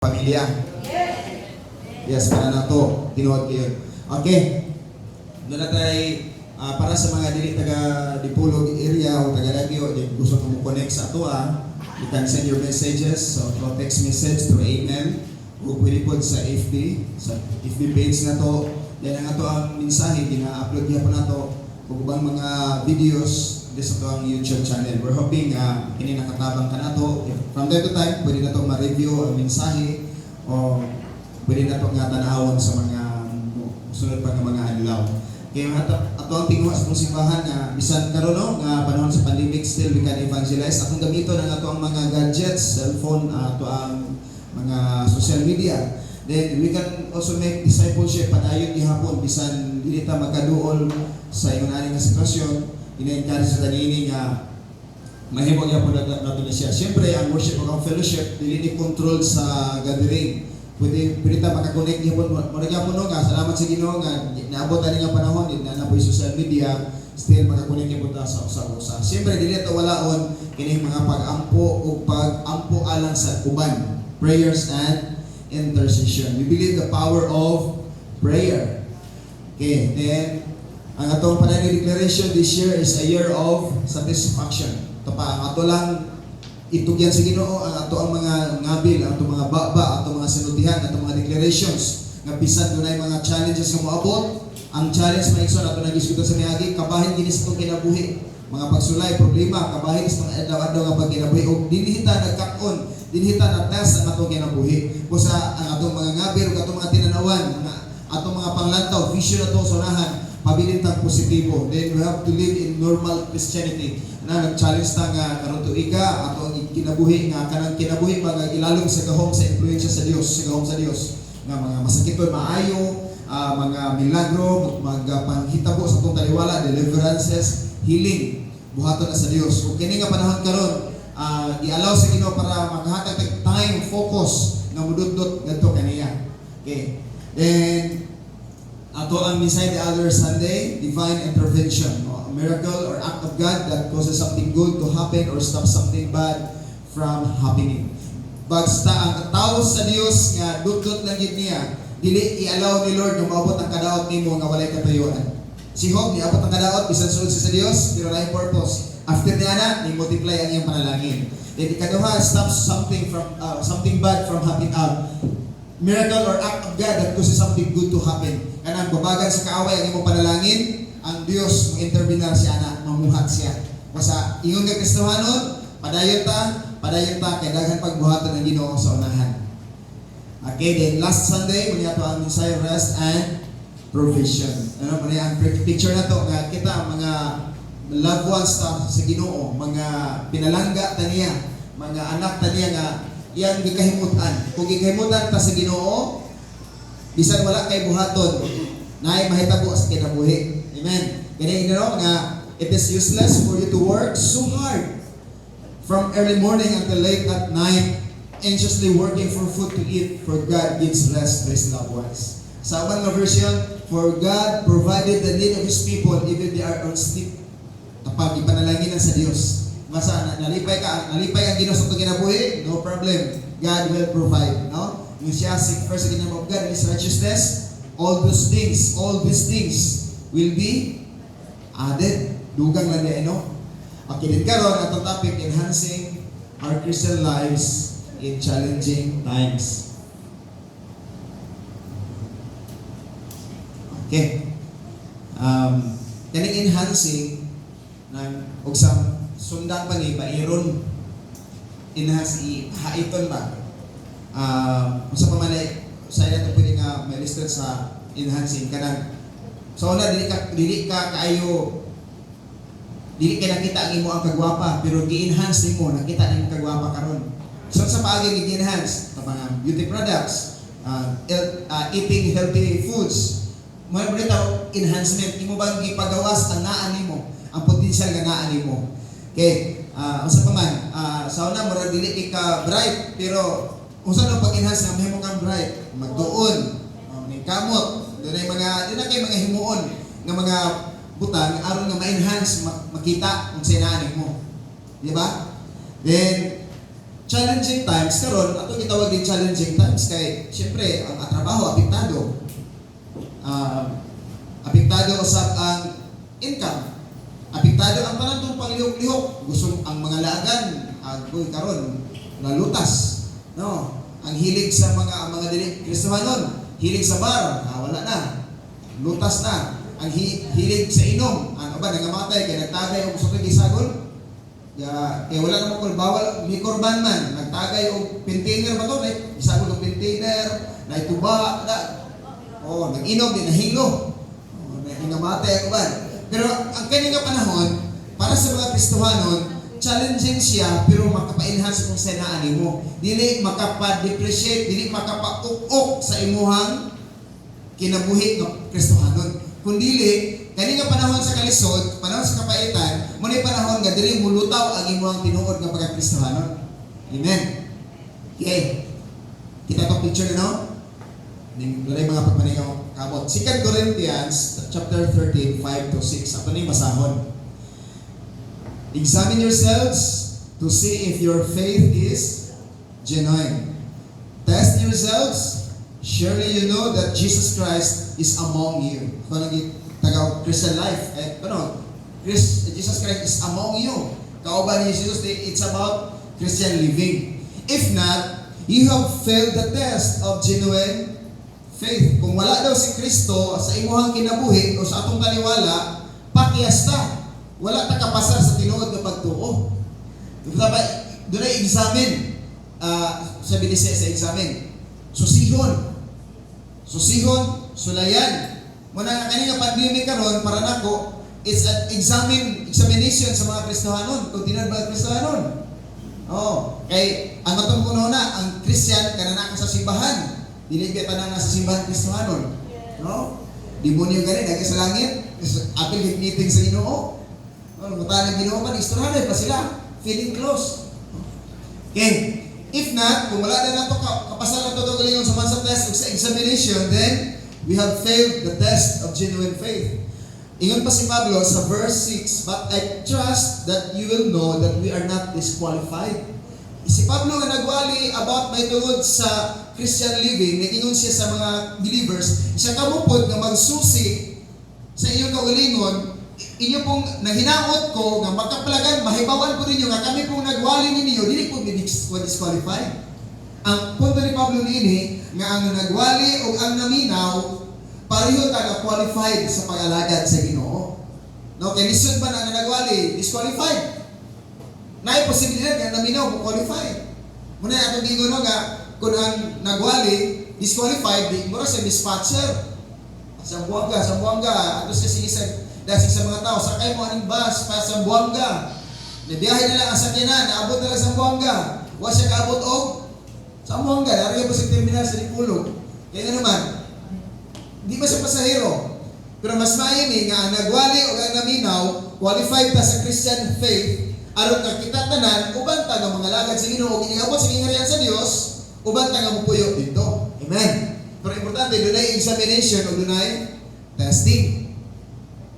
Pamilya. Yes, para na to. Tinuod kayo. Okay. Doon na tayo, para sa mga dili taga Dipolog area o taga Lagyo, gusto mo connect sa ato, you can send your messages so through text message, through email, o pwede po sa FB page na to. Yan ang ato ang mensahe, gina-upload niya po na to kung bang mga videos sa ato ang YouTube channel. We're hoping kini nakatabang ka na to. From time to time, pwede na to ma-review ang mensahe o pwede na to nga tanawon sa mga sunod pa ng mga adlaw. Kaya ato ang tingwa sa itong simbahan na bisan karon no, nga panahon sa pandemic, still we can evangelize. Akong gamito ng ato ang mga gadgets, cellphone, ato ang mga social media. Then we can also make discipleship padayon gihapon bisan dili ta magkaduol sa ingon ani nga sitwasyon. Ina-encourage sa tanini nga mahimo gyapon nato na siya. Siyempre ang worship o ang fellowship dili ni control sa gathering. Pwede ta makakonect gyapon mo gyapon no nga salamat sa Ginoo nga naabot ani nga panahon na napoy social media still makakonect gyapon ta sa usa-usa. Siyempre dili ta walaon kining mga pag-ampo o pag-ampo alang sa uban. Prayers and intercession. We believe the power of prayer. Okay, then ang atong panayong declaration this year is a year of satisfaction. Ito pa, ang ato lang itugyan sa Ginoo, ang ato ang mga ngabil, ang ato mga baba, ato mga sinultihan, ato mga declarations. Nga bisan dunay mga challenges nga moabot, ang challenge maigsoon ato nagisgutan sa miagi, kabahin ginis itong kinabuhi. Mga pagsulay, problema, kabahin is mga adlaw-adlaw nga pagkinabuhi. O dinihita nagkakon, dinihita na test ang atong kinabuhi. Kusa ang atong mga ngabil, atong mga tinanawan, atong mga panglantaw, vision atong sonahan, pabilintang positibo. Then we have to live in normal Christianity. Na nag-challenge ta nga karon tuiga ato ang kinabuhi nga kanang kinabuhi mga ilalom sa gahom sa impluwensya sa Dios, sa gahom sa Dios. Nga mga masakiton maayo, mga milagro, magpanghitabo sa atong taliwala, deliverances, healing, buhaton na sa Dios. Kung kini nga panahon karon, i-allow sa Ginoo para makahatag time, focus nga mududot ngadto kaniya. Okay. Then ato ang mensahe the other Sunday, divine intervention, a miracle or act of God that causes something good to happen or stop something bad from happening. Basta ang tao sa Dios nga dudot lang gid niya, dili i-allow ni Lord nga maabot ang kadaot nimo nga walay katuyuan. Si Job niabot ang kadaot bisan sulod sa Dios, pero lain purpose. After niya na, ni-multiply ang iyang panalangin. Then ikaduha, stop something bad from happening. Miracle or act of God that causes something good to happen. Kanang babagan sa kaaway ang imong panalangin, ang Dios mo-intervener siya na mamuhat siya. Basta ingon nga Kristohanon, padayon ta kay daghan pagbuhaton ng Ginoo sa unahan. Okay, then last Sunday mo niya to ang mensahe rest and provision. Ano man ang picture na to nga kita mga loved ones ta sa Ginoo, mga pinalangga ta niya, mga anak ta niya nga iyang gikahimutan. Kung gikahimutan ta sa Ginoo, bisan wala kay buhaton, naay mahitabo sa kinabuhi. Amen. Kaya nga it is useless for you to work so hard from early morning until late at night, anxiously working for food to eat, for God gives rest to His loved ones. Sa one version, for God provided the need of His people even they are on sleep. Kapag ipanalangin sa Dios. Masa nalipay ang Ginoo sa kinabuhi, no problem. God will provide, no? Yung siya seek first the kingdom of God and His righteousness, all these things will be added. Dugang lang din, no? Okay, din karon atong topic, enhancing our Christian lives in challenging times. Okay. Kaning enhancing ng ugsang sundan pa ni Bairon enhance haiton ba? Usa pa man sa ila to pwede nga may listed sa enhancing kanang so una dili ka kaayo dili ka nakita ang imo ang kagwapa pero gi-enhance nimo nakita nimo kagwapa karon. So sa paagi gi-enhance kapag beauty products, eating healthy foods, mo bitaw enhancement imo bang gipagawas ang naa nimo, ang potensyal nga naa nimo. Okay, unsa pa man sa una mura dili ka bright pero unsa na pag-enhance nga mahimo kang bright, magduon, ning kamot, dunay mga kay mga himuon nga mga butang aron nga ma-enhance makita kung sinani mo. Di ba? Then challenging times karon, ato gitawag din challenging times kay syempre ang trabaho apektado. Apektado usab ang income. Apektado ang tanan panglihok-lihok. Gusto ang mga lagan agoy karon nalutas. No, ang hilig sa mga dili Kristohanon, hilig sa bar, wala na. Lutas na. Ang hilig sa inom, ano ba nangamatay kay nagtagay og gusto gisagol. Kaya wala namang kung bawal ni korban man, nagtagay og container ba to, isagol og container, na ituba, nag-inom din nahilo. Nangamatay ako ba. Pero ang kanya panahon para sa mga Kristohanon, challenging siya pero makapa-enhance kung sanaan mo. Dili makapa-depreciate, dili makapa-uk-uk sa imuhang kinabuhi ng Kristohanon. Kundili, kani nga panahon sa kalisod, panahon sa kapaitan, muna panahon nga diri mulutaw ang imuhang tinuod nga pagka-Kristohanon. Amen. Okay. Kita itong picture na, no? Doon mga pagpanigaw kamot. 2 Corinthians chapter 13, 5 to 6. Apa na yung masahon? Examine yourselves to see if your faith is genuine. Test yourselves. Surely you know that Jesus Christ is among you. Kung taga Christian life, Jesus Christ is among you. Kauban ni Jesus, it's about Christian living. If not, you have failed the test of genuine faith. Kung wala daw si Kristo sa imuhang kinabuhi o sa atong paniwala, pakiasta. Wala ta kapasar sa tinuod nga pagtuo. Doon ay examine. Sabi ni sa examine. Susihon, sulayan. Muna nga kanina pandemic karon para nako, it's an examination sa mga Kristohanon. Kung tinuod ba Kristohanon? Kay ang matong kuno na, ang Christian kanana sa simbahan. Dili ka tanan sa simbahan Kristohanon. No? Demonyo gani dagi sa langit, apil meeting sa Ginoo. Mutanang Ginoo man istoryahan pa sila, feeling close. Okay. If not, kung wala na nato kapasal na to galingon sa mansa test o sa examination, then we have failed the test of genuine faith. Ingon pa si Pablo sa verse 6, but I trust that you will know that we are not disqualified. Si Pablo nga nagwali about may tungod sa Christian living, nagingon siya sa mga believers, siya kamupod nga magsusi sa inyong kaugalingon, inyo pong nahinamot ko nga magkaplagan, mahibawan po ninyo nga kami pong nagwali ninyo, dili po disqualify. Ang punto ni Pablo niini, nga ang nagwali o ang naminaw, pareho taga qualified sa pag-alagad sa Ginoo. No, kay lisod ba na nagwali, disqualified. Naay posibilidad nga naminaw mo qualified. Muna atong gingon nga kung ang nagwali disqualified, di mo sa dispatcher. Sa Buanga, ato siya sinisag dahil sa mga tao, sakay mo aning bus pa sa Buanga. Nabiyahe na lang ang sakyanan, naabot na lang sa Buanga. Wa siya kaabot og sa Buanga, nariyan po sa terminal sa Dipulog. Kaya nga naman, di ba siya pasahero? Pero mas maayini nga ang nagwali o ang naminaw, qualified ta sa Christian faith, aron ka kita tanan, uban ta nga mga lagad sa Ginoo, iniabot sa gingharian sa Dios, uban ta nga mupuyo dito. Amen. Pero importante, dunay examination o dunay testing.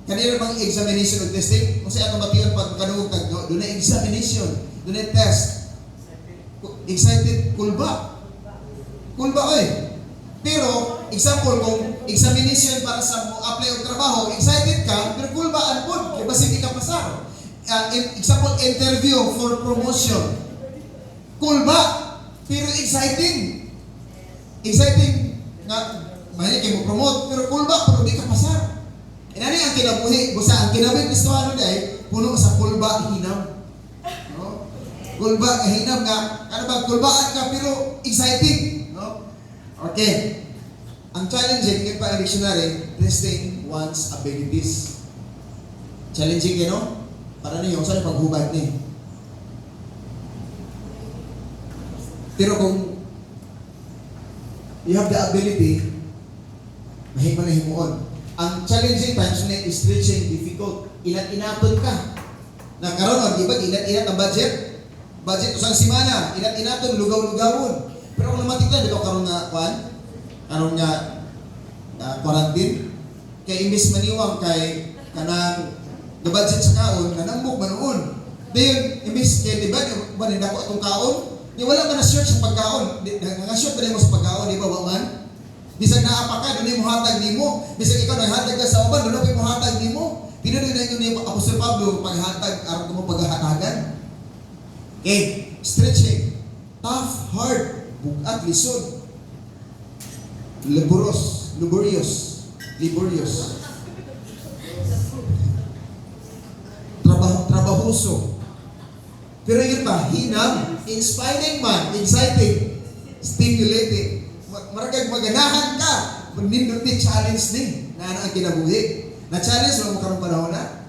Kanina bang examination o testing? Kung sa atong batiyon pag kanungog tagno, dunay examination, dunay test. Excited, kulba. Kulba oy. Pero, example, kung examination para sa mo apply o trabaho, excited ka, pero kulbaan po, kaya basta hindi ka pasar. Example, interview for promotion. Kulba, pero exciting. Exciting nga, mahilig kayo mo promote, pero kulba, pero hindi ka pasar. Inani ang kinabuhi, busa ang kinabuhi Kristohano dahil puno sa kulba hinam. No? Kulba hinam nga, ano ba, kulbaan ka pero exciting. No? Okay. Ang challenging, yung pa ang dictionary, testing one's abilities. Challenging yun, no? Para niyo, saan paghubad ni? Pero kung you have the ability, mahima na himuon. Ang challenging times na is stretching difficult. Inat-inaton ka. Nagkaroon, di ba? Inat-inat ang budget. Budget usang simana. Inat-inaton, lugaw-lugawon. Pero kung namatik lang, dito karoon nga, karoon nga quarantine. Kaya imbis maniwang kay kanang the budget sa kaon, nanambok manoon. Dayon, imbis kaya di ba nindako itong kaon, Di wala man na-search sa pagkaon. Nang-search ba mo sa pagkaon, di ba, waman? Bisag naapa ka, doon mo hatag ni mo. Bisag ikaw naghatag ka sa uban, doon mo hatag ni mo. Pinunoy na yun ni Apostol Pablo, paghatag, araw mo paghahatagan. Okay, stretching. Tough, hard, bugat, lisod. Laborious. Trabahoso. Pero yun pa, hinam, inspiring man, exciting, stimulating. Maragag maganahan ka, magnindot ni challenge ni, na ang kinabuhi. Na-challenge mo karong panahon na?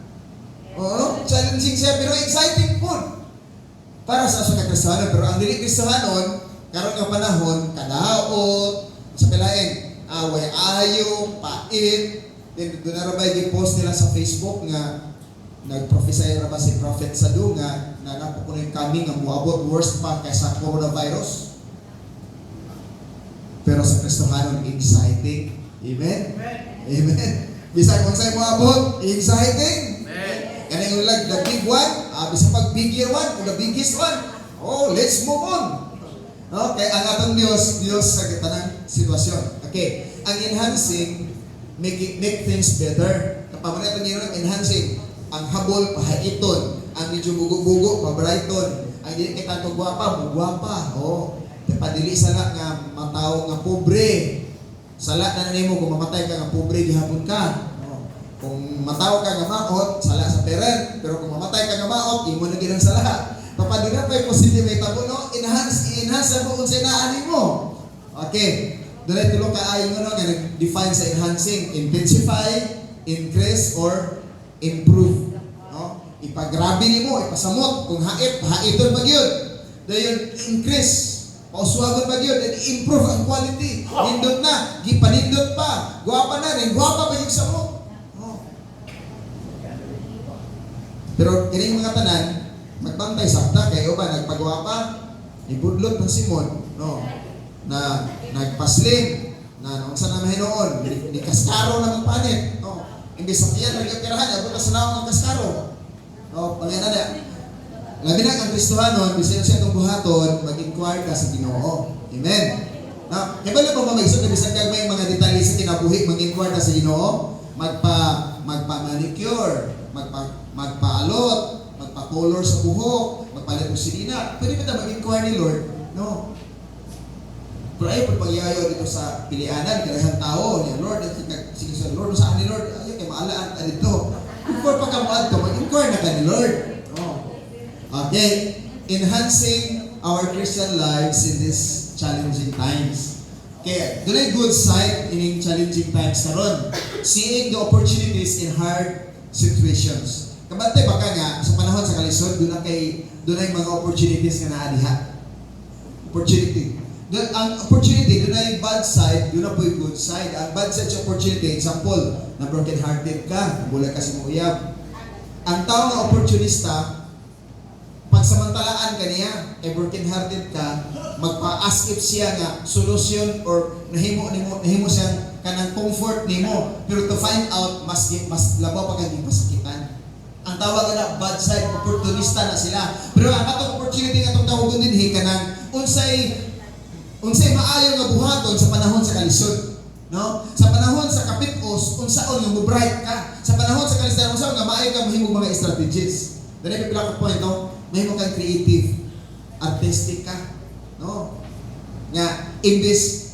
Oo, challenging siya, pero exciting po. Para sa Kristohanon, pero ang dili Kristohanon, karon nga panahon, kadaot, sa pilaeng, away ayo, pait, then doon na rabay gi-post nila sa Facebook nga, nag-prophesy ra ba si Prophet Sadu nga na napupunoy kami nga muabot worst pa kaysa coronavirus. Pero sa Kristohanon, exciting. Amen? Amen. Bisag kung sa'yo muabot, exciting. Kaya yung the big one, bisa pag bigger one, the biggest one, oh, let's move on. Okay, ang atong Diyos sa tanang sitwasyon. Okay, ang enhancing, make things better. Kapag mo natin yung enhancing, ang habol, pahaiton. Ang medyo bugo-bugo, pabrighton. Ang hindi kita ito guwapa, bugwapa. O, padili sala nga matao nga pobre. Sala na nimo kung mamatay ka nga pobre, gihapon ka. O, kung matao ka nga maot, sala sa parent. Pero kung mamatay ka nga maot, imo na ginang sala. Papadira pa yung positive may tabo, no? I-enhance na kung sinaan mo. Okay. Doon ay tulong ka ayon nga nag-define sa enhancing. Intensify, increase, or improve. No? Ipagrabe ni mo, ipasamot. Kung haiton ba yun? Dahil increase, pauswagon ba yun? Then improve ang quality. Nindot na, gipanindot pa. Guwapa na, then guwapa ba yung samot? No? Pero kining mga tanan, magbantay sabta, kayo ba nagpagwapa? Ibudlot ng Simon, no? Na nagpaslim, na nung saan naman noon, di kaskaro na magpanit, no? Imbis sa kiyan, nagkapirahan, abot na sa naong ng kaskaro. No, pangyan na. Labi na ang Kristohanon, bisin siya itong buhaton, mag-inquire ka sa Ginoo. Amen. Na, ibala ba mamagisod na bisan kag may mga detalye sa kinabuhi, mag-inquire ka sa Ginoo, magpa-manicure, magpa-alot, magpa-color sa buhok, magpalit ng silina. Pwede ba tayo mag-inquire ni Lord? No. Pero ayaw pagpagyayo dito sa pilianan, karahang tao niya, Lord, sige sa Lord, saan ni Lord? Ayaw kay maalaan ka dito. Before pagkamuad ka, mag-inquire na ka ni Lord. No. Okay, enhancing our Christian lives in these challenging times. Okay, doon ay good side in challenging times karon. Seeing the opportunities in hard situations. Kabantay baka nga, sa panahon sa kalisod, doon ay mga opportunities nga naadiha. Opportunity. Ang opportunity, doon ay bad side, doon na po yung good side. Ang bad side sa opportunity, example, na broken hearted ka, bulag kasi mo uyab. Ang tao na opportunista, pagsamantalaan ka niya, broken hearted ka, magpa-ask if siya nga solution or nahimo siya kanang comfort nimo, pero to find out mas labaw pa kang pasakitan. Ang tawag na bad side, opportunista na sila. Pero ang atong opportunity nga itong tawagon din kanang unsay maayo nga buhaton sa panahon sa kalisod, no? Sa panahon sa kapit-os, unsaon nga mo-bright ka. Sa panahon sa kalisod, unsaon nga maayo ka mahimong mga strategies. Dali pipila ko point, no? Mahimo kang creative, artistic ka, no? Nga imbis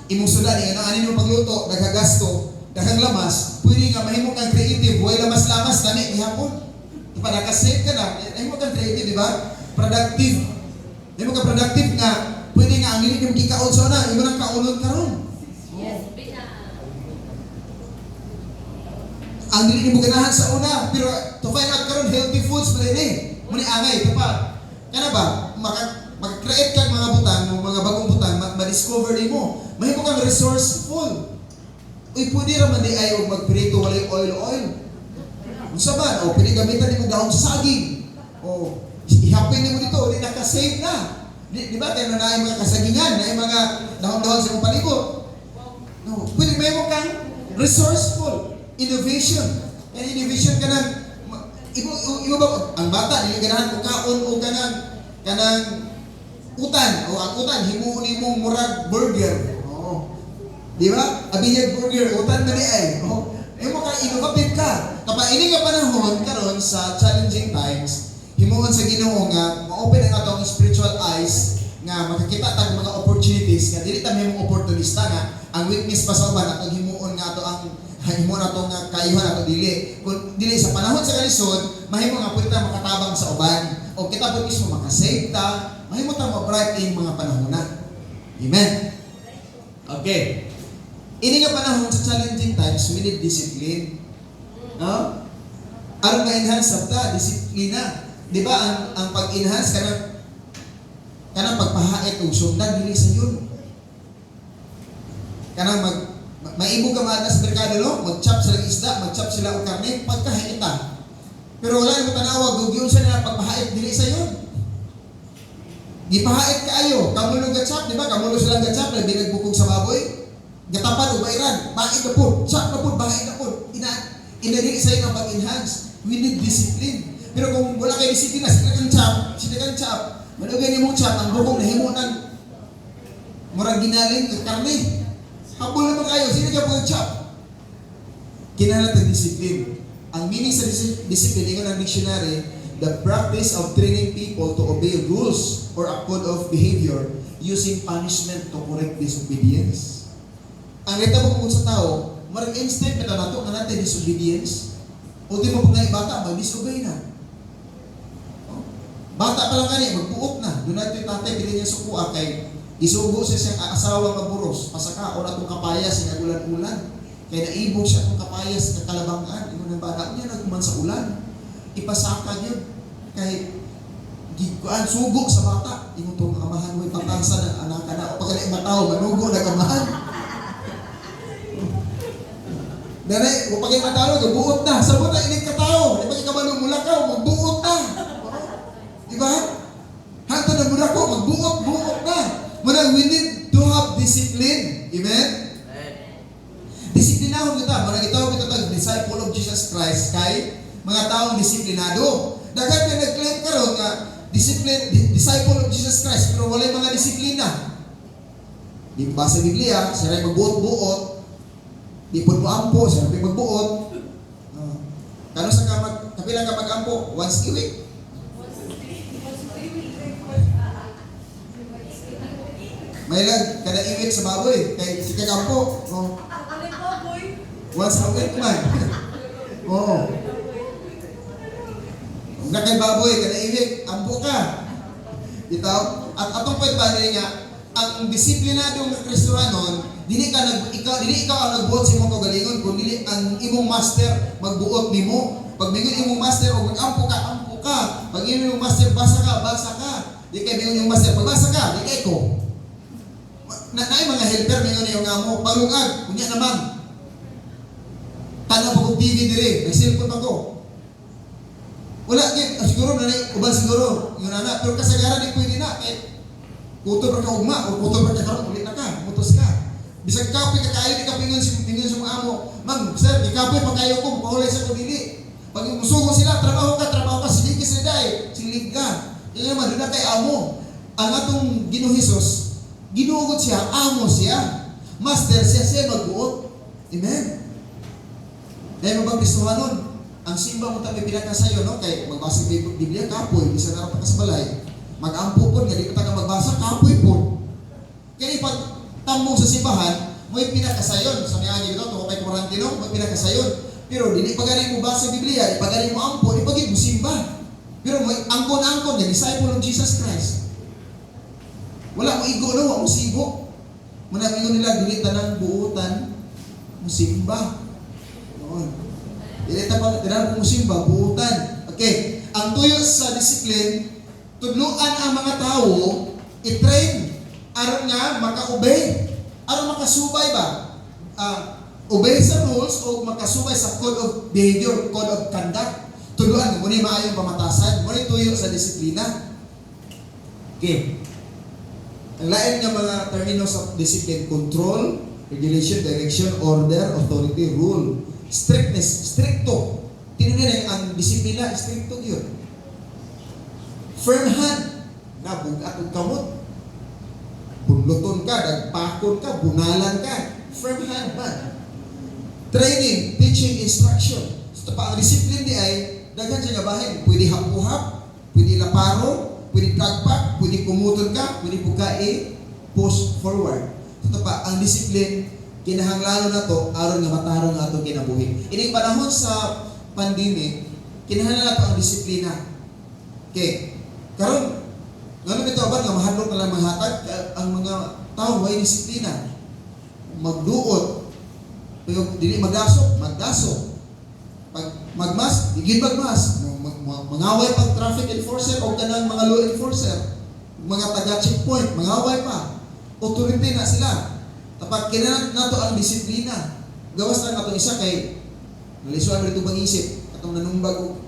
imong sudan ano anin mo pagluto, daghagasto, daghang lamas, pwede nga mahimo kang creative, way lamas-lamas dami gihapon. Ipadaka-save ka na, mahimo kang creative, di ba? Productive. Mahimo kang productive nga pwede nga ang dili yung kikaon sa una, imo nang kaunod karon. Yes. Ang dili mo ganahan sa una, pero to find out karon healthy foods pala ini. Muni angay ito pa. Kana ba? Mag-create kang mga butang, mga bagong butang, ma-discover nimo. Mahimo kang resourceful. Uy, pwede ra man di ay og magprito walay oil. Unsa ba? O pwede gamitan nimo dahon sa saging. O ihapin nimo dito, di naka-save na. Di ba kaya na mga kasagingan, na mga dahon-dahon sa mong palibot? No. Pwede may mo kang resourceful, innovation. And innovation ka ng, iba ba, ang bata, nilaganahan o kaon o kanang utan, o ang utan, himuon imong murag burger. Oo. Di ba? Abiyag burger, utan na di ay. Oo. Imo ka, innovative ka. Kapag ini nga panahon, karon sa challenging times, himuon sa Ginoo nga, ma-open ang atong spiritual eyes, nga makakita tag mga opportunities, nga dili ta may mga opportunista nga, ang weakness pa sa uban, atong himuon nga ato ang himuon ato nga kayuhan ato dili. Kung dili sa panahon sa kalisod, mahimo nga pud ta makatabang sa uban. O kita pud mismo makasave ta, mahimo ta ma-bright in mga panahon na. Amen. Okay. Ini nga panahon sa challenging times, we need discipline. No? Aron ma-enhance sabta, disiplina. Di ba ang pag-enhance kanang pagpahait og sundan dili sa yun. Kanang maibog ka maaga sa merkado, no? Mag-chop sila isda, mag-chop sila og karne, pagkahita. Pero wala yung tanawag, gugyun sa nila pagpahait dili sa yun. Gipahait kaayo, kamulo ga-chop, di ba? Kamulo silang ga-chop, na binagbukog sa baboy. Gatapan o bairan, bahit na po, chop na po, bahit na po. Inadili sa'yo ng pag-enhance. We need discipline. Pero kung wala kayo disiplina, sila kang chop, manugay ni mong chop, ang bukong nahimo ng murang ginaling, karne. Habol naman kayo, sila ka po chop. Kinahanglan ng discipline. Ang meaning sa discipline, ingon ang dictionary, the practice of training people to obey rules or a code of behavior using punishment to correct disobedience. Ang reta mo kung sa tao, marang instinct na nato nga natin disobedience. O di mo pag bata, mag-disobey na. Bata pa lang kani, magbuot na. Doon natin tatay, pili niya sukuha kay isugo siya siyang asawang maburos. Pasaka, o na itong kapayas, nga ulan-ulan. Kaya naibog siya itong kapayas, kakalabangan. Ino ng bata niya, nagkuman sa ulan. Ipasaka niyo. Kay gikuan, sugo sa bata. Ino itong amahan mo, ipatasa ng anak na. O pagkali mataw, manugo na kamahan. Dere, kung pagay matalo, magbuot na. Sa buta, init ka tao. Di ba ikabalong mula ka, magbuot na. Diba? Hanta na mula ko, magbuot na. Muna, we need to have discipline. Amen? Disiplinahon kita. Muna itaw kita tag disciple of Jesus Christ kay mga taong disiplinado. Dagat na nag-claim karon nga disciple of Jesus Christ pero walay mga disiplina. Di ba sa Biblia, siya magbuot-buot. Di po ampo, siya magbuot. Kano sa kapilang ka mag-ampo? Once a week. May lang, kada iwit sa baboy. Kaya si kagampo. Oh. Once a week man. Oo. Kung na kay baboy, kada iwit, ampo ka. Itaw? At atong point ba nga, ang disiplinadong Kristohanon, dili ikaw ang nagbuot sa imong kagalingon, kung dili ang imong master magbuot nimo. Pag mingon imong master o mag-ampo ka. Pag imong master basa ka. Di kay mingon imong master pagbasa ka, di kay ko. Naay mga helper mingon niyo nga mo, palungag, kunya naman. Tanaw pa kong TV dire, may cellphone ako. Wala gid, siguro na uban siguro, yun na, pero kasagaran di pwede na kay kuto pa ka ugma o kuto pa ka karon ulit na ka, mutos ka. Bisag kape ka kayo di ka pingon sa mga amo. Mang, sir, di kape pa kayo ko, paulay sa pagdili. Pag musugo sila, trabaho ka, siligi sila dahil, silig ka. Kaya naman, doon na kay amo. Ang atong Ginoong Hesus, ginugot siya, amo siya. Master siya magbuot. Amen? Dahil mo bang Kristohanon, ang simba mo tabi pinakasayo, no? Kaya magbasa ng Biblia, kapoy, bisa na ka sa balay. Mag-ampo po, nga di ka magbasa, kapoy po. Kaya pag tambong sa simbahan, may pinakasayon. Sa may agi ito, ito may kurantino, may pinakasayon. Pero di pagaling mo basa Biblia, di pagaling mo ampo, di pagin mo simba. Pero may angkon-angkon, the disciple of Jesus Christ. Wala mo igo, no? Wala mo sigo. Manaming nila, dili tanang buutan, musimba. Noon. Dili tanang musimba, buutan. Okay. Ang tuyo sa discipline, tudluan ang mga tao, i-train, aron nga maka-obey, aron makasubay ba? Obey sa rules o makasubay sa code of behavior, code of conduct. Tudluan, muna maayong pamatasan, muna tuyo sa disiplina. Okay. Ang lain nga mga terminos of discipline: control, regulation, direction, order, authority, rule, strictness, stricto. Tinunin ang disiplina, stricto yun. Firm hand, na bugat o kamot. bunluton ka, dagpakon ka, bunalan ka. Firm hand man. Training, teaching, instruction. So pa ang discipline di ay daghan siya nga bahin. Pwede hap-uhap, pwede laparo, pwede dragpak, pwede kumutol ka, pwede bukai, push forward. So pa ang discipline kinahanglan na to aron nga matarong nga atong kinabuhi. Ini panahon sa pandemic, kinahanglan na to ang disiplina. Okay. Karon ngano bitaw ba nga mahadlok na lang mahatag ang mga tao way disiplina. Magduot, pero dili magdasok, pag magmas, digid magmas, mangaway pag traffic enforcer o kanang mga law enforcer, mga taga checkpoint, mangaway pa. Authority na sila. Tapos kinahanglan nato ang disiplina. Gawas lang nato isa kay nalisuan dito bang isip atong nanumbag og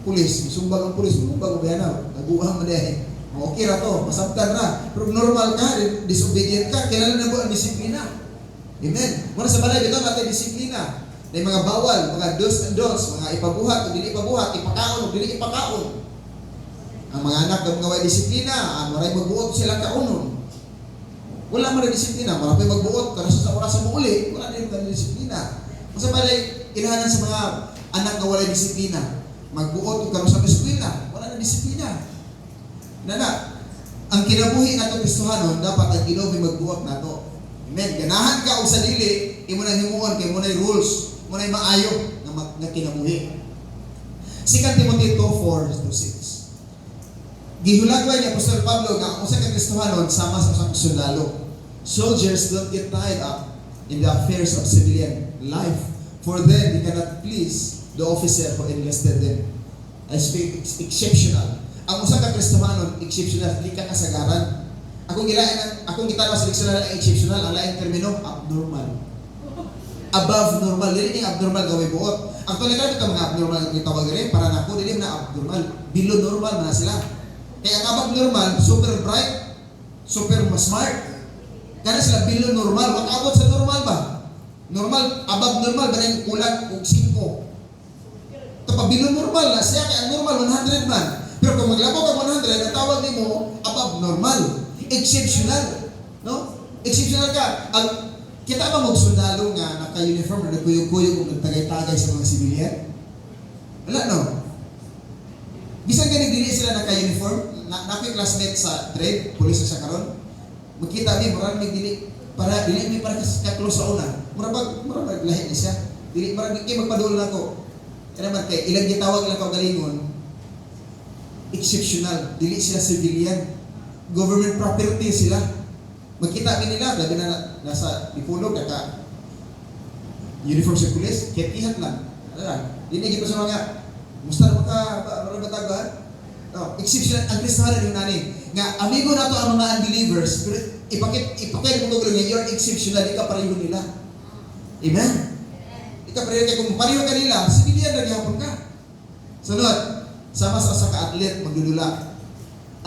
pulis, sumbag ang pulis, sumbag og bayanaw, naguhang madayon. Okay ra to, masabtan ra. Pero normal ka, disobedient ka, kailangan na mo ang disiplina. Amen. Muna sa balay, ito natin disiplina. May mga bawal, mga do's and don'ts, mga ipabuhat o dili ipabuhat, ipakaon o dili ipakaon. Ang mga anak ng mga disiplina, maray magbuot sila kaunon. Wala man disiplina, marami magbuot, karon sa oras sa muuli, wala din ka disiplina. Muna sa balay, kailangan sa mga anak na wala disiplina. Magbuot o karon sa disiplina, wala na disiplina. Nana, ang kinabuhi nato Kristohanon dapat ang Ginoo magbuot nato. Amen. Ganahan ka og sa dili, imo nang himuon kay mo nay rules, mo nay maayo nga kinabuhi. 2 Timothy 2:4-6. Gihulagway ni Apostol Pablo nga ang usa ka Kristohanon sama sa sundalo. Soldiers don't get tied up in the affairs of civilian life, for then they cannot please the officer who enlisted them. I speak exceptional. Ang usa ka Kristohanon exceptional, di ka kasagaran. Akong gitanong sa dictionary ang exceptional, ang laing termino abnormal. Above normal, dili ni abnormal gaway buot. Actually kami ka mga abnormal nga tawag rin para nako dili na abnormal, below normal man sila. Kaya ang above normal, super bright, super smart. Kana sila below normal, wag abot sa normal ba? Normal, above normal ba nang kulang og 5. Tapos below normal na siya kay ang normal 100 man. Pero kung maglabaw ka 100, ang tawag nimo above normal, exceptional, no? Exceptional ka. Kita ba magsundalo nga naka-uniform na nagkuyog-kuyog o nagtagay-tagay sa mga sibilyan? Wala, no? Bisan ka nagdili sila naka-uniform, nako'y classmate sa trade, police sa karon. Magkita mi, marang nagdili, para dili mi para ka-close sa una. Marang lahi ni siya. Dili, marang magpadul na ko. Kaya naman kay, ilang gitawag ilang kaugalingon, exceptional, dili sila civilian, government property sila. Magkita nila, labi na nasa dipulog, naka uniform sa pulis, ketihan lang. Ano lang, hindi kita sa mga, musta naman ka, marang batagaan? No, exceptional, ang Kristohanon yung nani. Nga, amigo na to ang mga unbelievers, pero ipakit mo ito nga, you're exceptional, di ka pareho nila. Amen? Di ka pareho kaya kung pareho ka nila, civilian na gihapon ka. Sunod, sama sa ka-athlete, magdudula.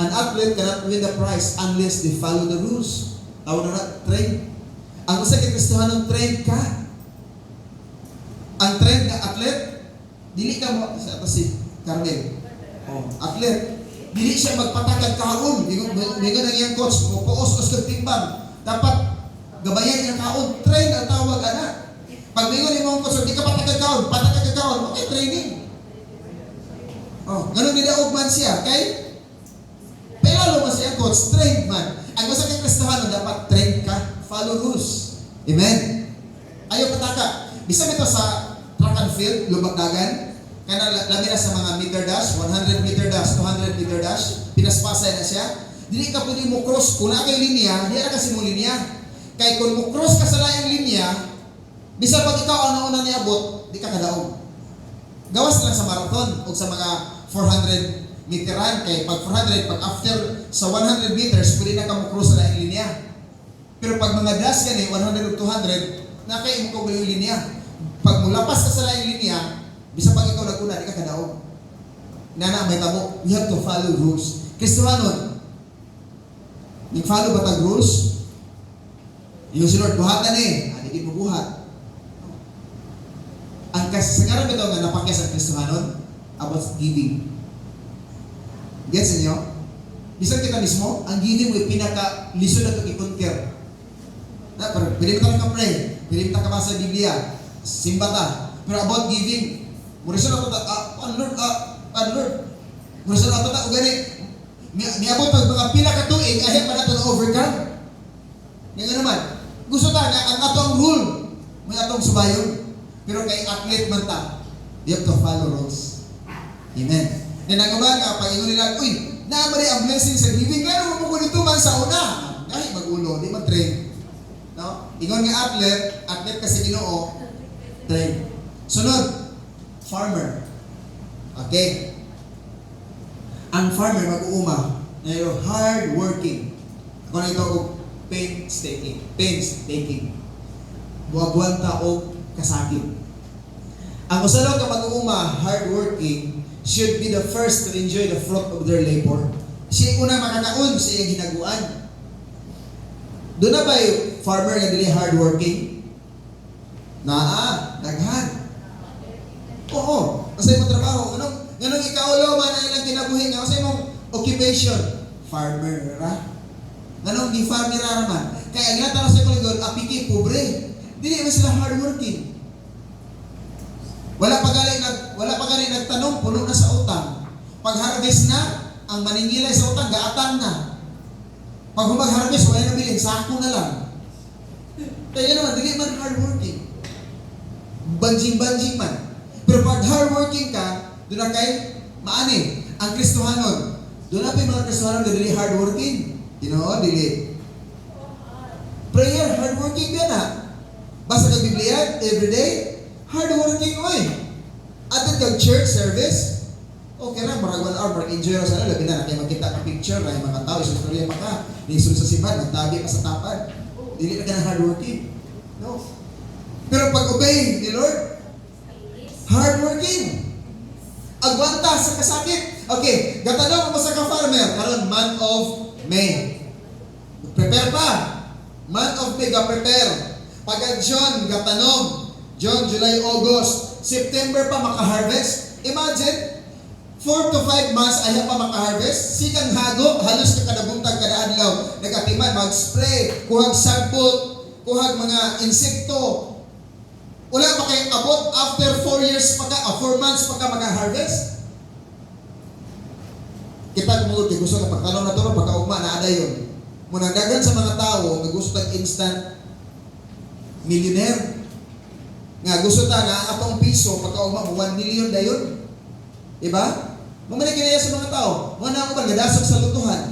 An athlete cannot win the prize unless they follow the rules. Tawag na train. Ang usa kay Kristohanon, train ka. Ang train na athlete, dili ka mo sa si Carmel. Athlete, dili siya magpatakad kaon. Mingon ang iyang coach, mo puos-os kag timbang. Dapat gabayan iyang kaon, train ang tawag ana. Pag mingon imong coach, di ka patakad kaon, patakad ka kaon, okay training. Ganun nila man siya, kay pelalo man siya coach, trained man. Ang usa kay Kristohanon dapat trained ka, follow rules. Amen. Ayaw pataka. Bisan ito sa track and field, lumagdagan, kana labi na sa mga meter dash, 100 meter dash, 200 meter dash, pinaspasay na siya. Dili ka pwede mo cross, kung na kay linya, di ka kasi mo linya. Kay kung mo cross ka sa laing linya, bisan pag ikaw ang nauna niabot, di ka kadaog. Gawas lang sa marathon o sa mga 400 meteran, kay pag 400, pag after sa 100 meters, pwede na ka mo cross sa laing linya. Pero pag mga dash ka ni 100 o 200, nakay mo ko yung linya. Pag mulapas ka sa laing linya, bisa pag ikaw naguna, di ka kadaog. Nana, may tabo, we have to follow rules. Kristohanon, nag-follow ba tag rules? Yung sinord, buhatan hindi mo buhat. Ang kasagaran ito nga napakyas ang Kristohanon about giving. Gets niyo? Bisan kita mismo, ang giving mo pinaka-lisod na ito i-conquer. Na, pero pwede mo tayo ka-pray, pwede mo tayo kabasa sa Biblia, simba ta. Pero about giving, murisan ako ta, Lord, murisan ako ta, o gani, miabot pag mga pila ka tuig, ayaw pa na ito na-overcome. Nga naman, gusto ta, ang atong rule, may atong subayon. Pero kay athlete man ta, you have to follow rules. Amen. Then ang umaga, pag ingon nila, uy, naamari ang blessing sa giving, klaro mo ko dito man sa una. Kahit mag-ulo, di mag-train. No? Ingon nga athlete kasi Ginoo, train. Sunod, farmer. Okay. Ang farmer mag-uuma, na hard working. Kung na ito, painstaking. Buwag-buwan ta o kasakit. Ang usalaw ka mag-uuma, hard working, should be the first to enjoy the fruit of their labor. Siya una makakaon sa iyang hinaguan. Doon na ba yung farmer nga dili hardworking? Daghan. Oo. Kasi mo trabaho. Ganong ikaulo man ang ilang kinabuhi nga. Kasi mong occupation. Farmer ra. Ganong di farmer ra man. Kaya ang lahat sa kuligon, apiki, pobre. Dili man sila hardworking. Wala pa gali nagtanong, puno na sa utang. Pag harvest na, ang maningilay sa utang, gaatan na. Pag humag-harvest, wala na bilhin, sako na lang. Kaya naman, dili man hardworking. Banjing man. Pero pag hardworking ka, doon na kay maani. Ang Kristohanon, doon na pa yung mga Kristohanon na dili hardworking. Dili. Prayer, hardworking yan ha. Basta kag Biblia, everyday, hardworking oy. At kag church service, okay ra, marag 1 hour, marag enjoy ra sana, labi na kayo magkita ka picture, ay mga tao, istorya pa ka, lisod sa simbahan, magtabi pa sa tapad. Dili na ka na hardworking. No. Pero pag obey ni Lord, hardworking. Agwanta sa kasakit. Okay, gatanong mo sa ka-farmer, karon month of May. Prepare pa. Month of May, ga-prepare. Pag June, gatanong. June, July, August, September pa maka-harvest. Imagine, 4 to 5 months ayaw pa maka-harvest. Sikang hago, halos ka kada buntag, kada adlaw. Nagatiman, mag-spray, kuhag sagbot, kuhag mga insekto. Wala pa kayong abot after 4 months pa ka maka-harvest. Kita kumulog, gusto ka pagtanong na ito, pagkaugma na ada yun. Muna dagan sa mga tao, nga gusto tag instant millionaire. Nga gusto ta nga atong piso pagkaugma mo 1 million dayon. Diba? Mamalik kinaya sa mga tao. Mga na ba gadasok sa lutuhan.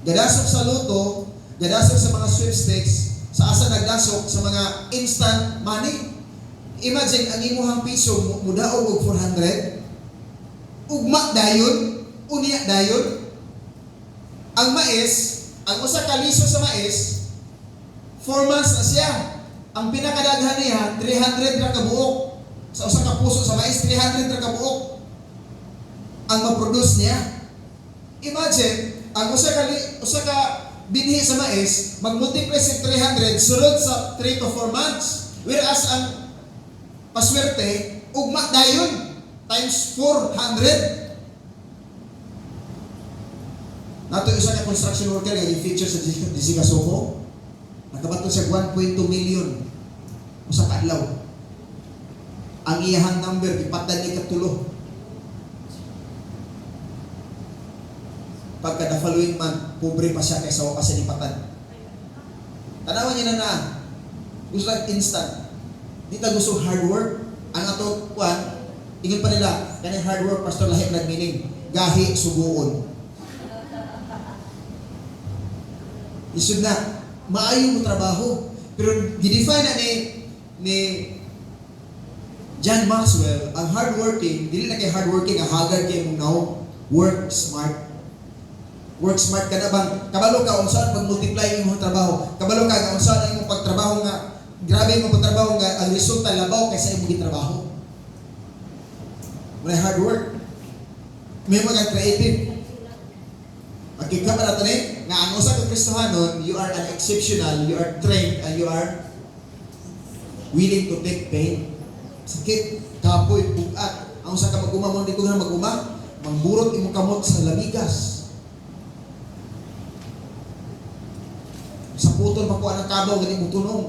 Gadasok sa luto, gadasok sa mga sweepstakes, sa asa nagdasok sa mga instant money. Imagine ang imuhang piso mudaog og 400. Ugma dayon, unya dayon. Ang mais, ang usa ka liso sa mais, 4 months na siya. Ang pinakadaghan niya, 300 ra ka buok. Sa usa ka puso sa mais, 300 ra ka buok ang ma-produce niya. Imagine, ang usa ka binhi sa mais, mag-multiply sa 300, sunod sa 3 to 4 months. Whereas ang paswerte, ugma dayon, times 400. Nato isa ka construction worker nga i-feature sa Jessica Soho. Nakabato siya 1.2 million usa ka adlaw. Ang iyahang number ipatan ni katulo. Pagka the following month, pobre pa siya kaysa wa pa siya nipatan. Tanawan niya na gusto lang instant. Di ta gusto hard work. Ang ato kuan, ingon pa nila, kanang hard work pastor lahi nagmeaning gahi suguon. Isud na maayo mo trabaho. Pero gidefine na ni John Maxwell, ang hardworking, dili na kay hardworking, ang haggard kay mong now, work smart. Work smart ka na bang? Kabalo ka, unsan pag-multiply yung mong trabaho. Kabalo ka, unsan yung pagtrabaho nga, grabe yung pagtrabaho nga, ang resulta labaw kaysa yung mong trabaho. May hard work. May mga creative. Magkika pa natin nga ang usa ka Kristohanon, you are an exceptional, you are trained, and you are willing to take pain. Sakit, kapoy, bugat. Ang usa ka mag-uma mo, di ko na mag-uma, mangburot imong kamot sa labigas. putol makuha ng kabaw, ganit mo tunong.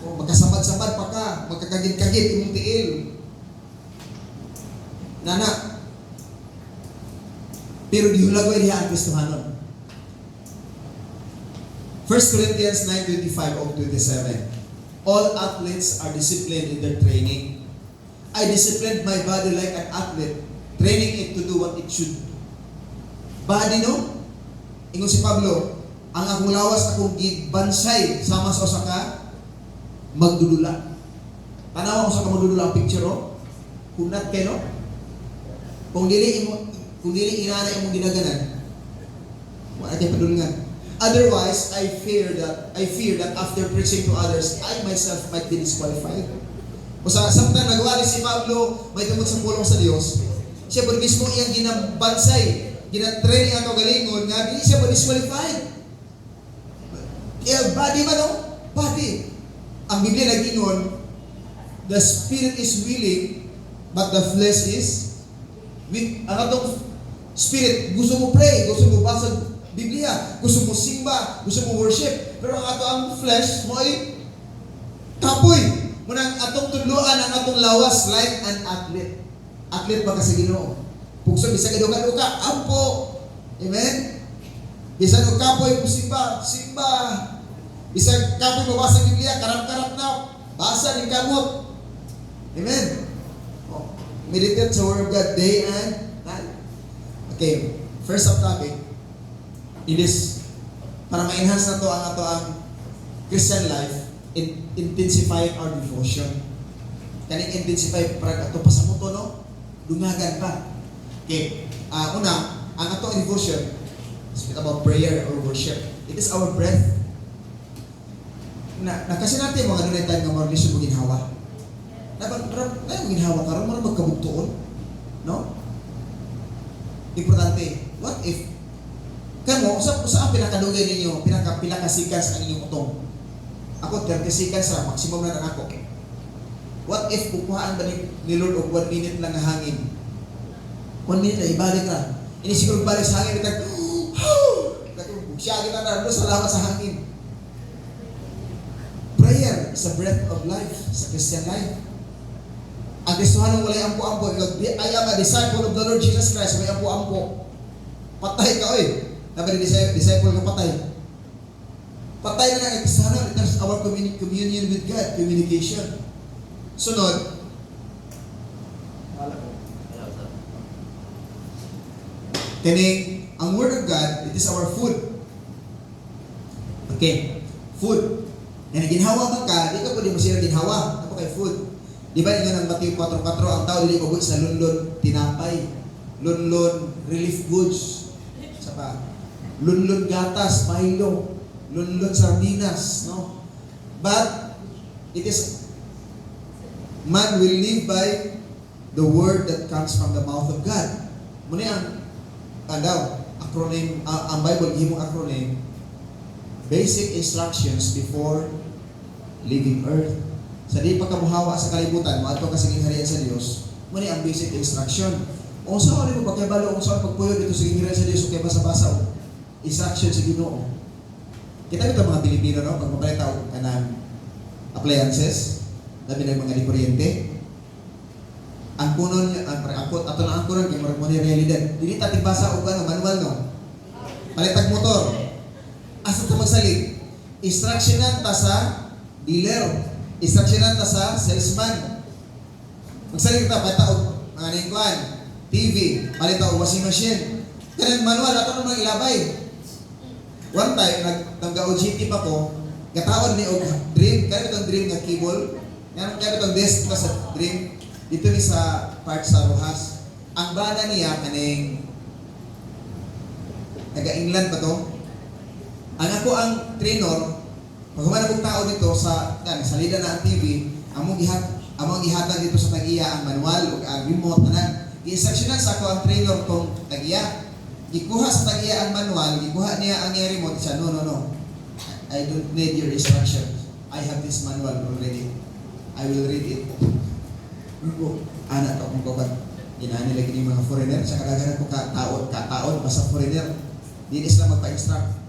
O, magkasamad-samad pa ka, magkakagid-kagid, imong tiil. Nana, pero di hulagoy diha ang Kristohanon. 1 Corinthians 9:25 o 27. All athletes are disciplined in their training. I disciplined my body like an athlete, training it to do what it should. Body, no? Ingon si Pablo, ang akong lawas akong gibansay sama sa usa ka magdudula. Tanaw ako sa magdudula ang picture, oh. Kunat kay, no? Kung dili inana imong ginaganan, wala kay padulungan. Otherwise, I fear that after preaching to others, I myself might be disqualified. O sa samtang nagwali si Pablo, may tungkol sa pulong sa Dios, siya po mismo iyang ginabansay, ginatraining ato galingon, nga di siya po disqualified. Body man, no? Body. Ang Biblia nagingon, the spirit is willing, but the flesh is weak. Ang atong spirit, gusto mo pray, gusto mo basa Biblia, gusto mo simba, gusto mo worship, pero ang ato ang flesh mo ay kapoy. Munang atong tudloan ang atong lawas like an athlete. Athlete ba kasi Ginoo? Pugso bisag duka ampo. Amen. Bisan og kapoy mo simba. Bisag kapoy mo basa Biblia, karap-karap na basa ning kamot. Amen. Oh, meditate sa word of God day and night. Okay, first topic. It is para ma-enhance na to ang Christian life, intensify our devotion. Kaning intensify para ato pa sa muto, no? Dungagan pa. Okay. Una, ang ato devotion, speak about prayer or worship. It is our breath. Kasi natin mga dunay tayo nga marlisyon mo ginhawa. Tayo mo ginhawa karon mo magkabugtuon, no? Importante. What if kamo sa pinakadugay ninyo, pinakasikan sa inyong utong? Ako 30 seconds ra, maximum na ako. What if kukuhaan ba ni Lord og 1 minute lang nga hangin? 1 minute na ibalik ra. Ini siguro balik sa hangin bitag siya kita na salamat sa hangin. Prayer is a breath of life sa Christian life. Ang Kristohanon walay ampo-ampo. I am a disciple of the Lord Jesus Christ. Walay ampo-ampo. Patay ka, oy. Nabi disciple ka patay. Patay na ang Kristohanon. That's our communion with God. Communication. Sunod. Kining, ang Word of God, it is our food. Okay. Food. Yan, ginhawa man ka, di ka pwede mo siya ginhawa. Ako kay food. Di ba yun ang Matthew 4:4, ang tao dili mabot sa lunlon tinapay, lunlon relief goods, sa pa, lunlon gatas, Milo, lunlon sardinas, no? But it is man will live by the word that comes from the mouth of God. Muna ang acronym, ang Bible gihimong acronym, basic instructions before leaving earth. Sa di pagkamuhawa sa kalibutan, maadto ka sa gingharian sa Dios, muna ang basic instruction. O sa mo pagkabalo, kung saan pagpuyo dito sa gingharian sa Dios, kaya basa-basa instruction sa Ginoo. Kita ito mga Pilipino, no? Pag mabalita ka ng appliances, labi ng mga kuryente, ang kunon, ato na ang kunon, kaya marag mo ni realidad. Dili tatig basa o manual, no? Palitag motor. Asa ito magsalit? Instructionan ta sa dealer. Instructionan ta sa salesman. Magsalit ta, palita o mga ningkuan, TV, palita o washing machine. Ganun manual, ato naman ilabay. One time, nag-OGT pa ko, kataon ni og dream, kaya itong dream nga cable, kaya itong desk pa sa dream, dito ni sa part sa Rojas. Ang bana niya, kaning, taga-England pa to, ang ako ang trainer, pag humanap tao dito sa salida na ang TV, among gihatag dito sa tag-iya ang manual o ang remote na i-instructionan sa ako ang trainer tong tag-iya. Gikuha sa tag-iya ang manual, gikuha niya ang remote siya, no. I don't need your instructions. I have this manual already. I will read it. Anak ko kung kapan. Inaani lagi ni mga foreigner, sa kadaganan ko kataon, basta foreigner. Di sila magpa-instruct.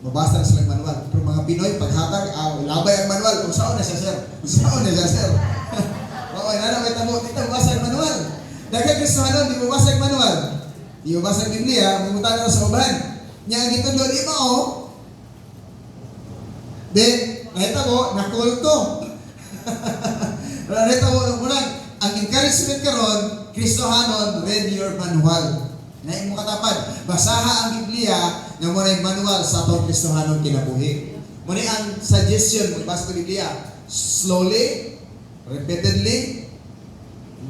mabasa na silang manual. Pero mga Pinoy, paghatag, labay ang manual. Kung saan na siya, sir? Kung saan na siya, sir? Oo, nana, may tamo, dito, mabasa ang manual. Dagdag Kristohanon, di mabasa ang manual. Di mabasa ang Biblia, mamunta na sa uban. Nya ang gitudlo, di mo, Then, nakita mo, nakulto. Nakita mo, ang encouragement karon, Kristohanon, read your manual. Nain mo katapad, basaha ang Biblia nga mo na manual sa atong Kristohanon kinabuhi. Muna ang suggestion, magbasa ng Biblia, slowly, repeatedly,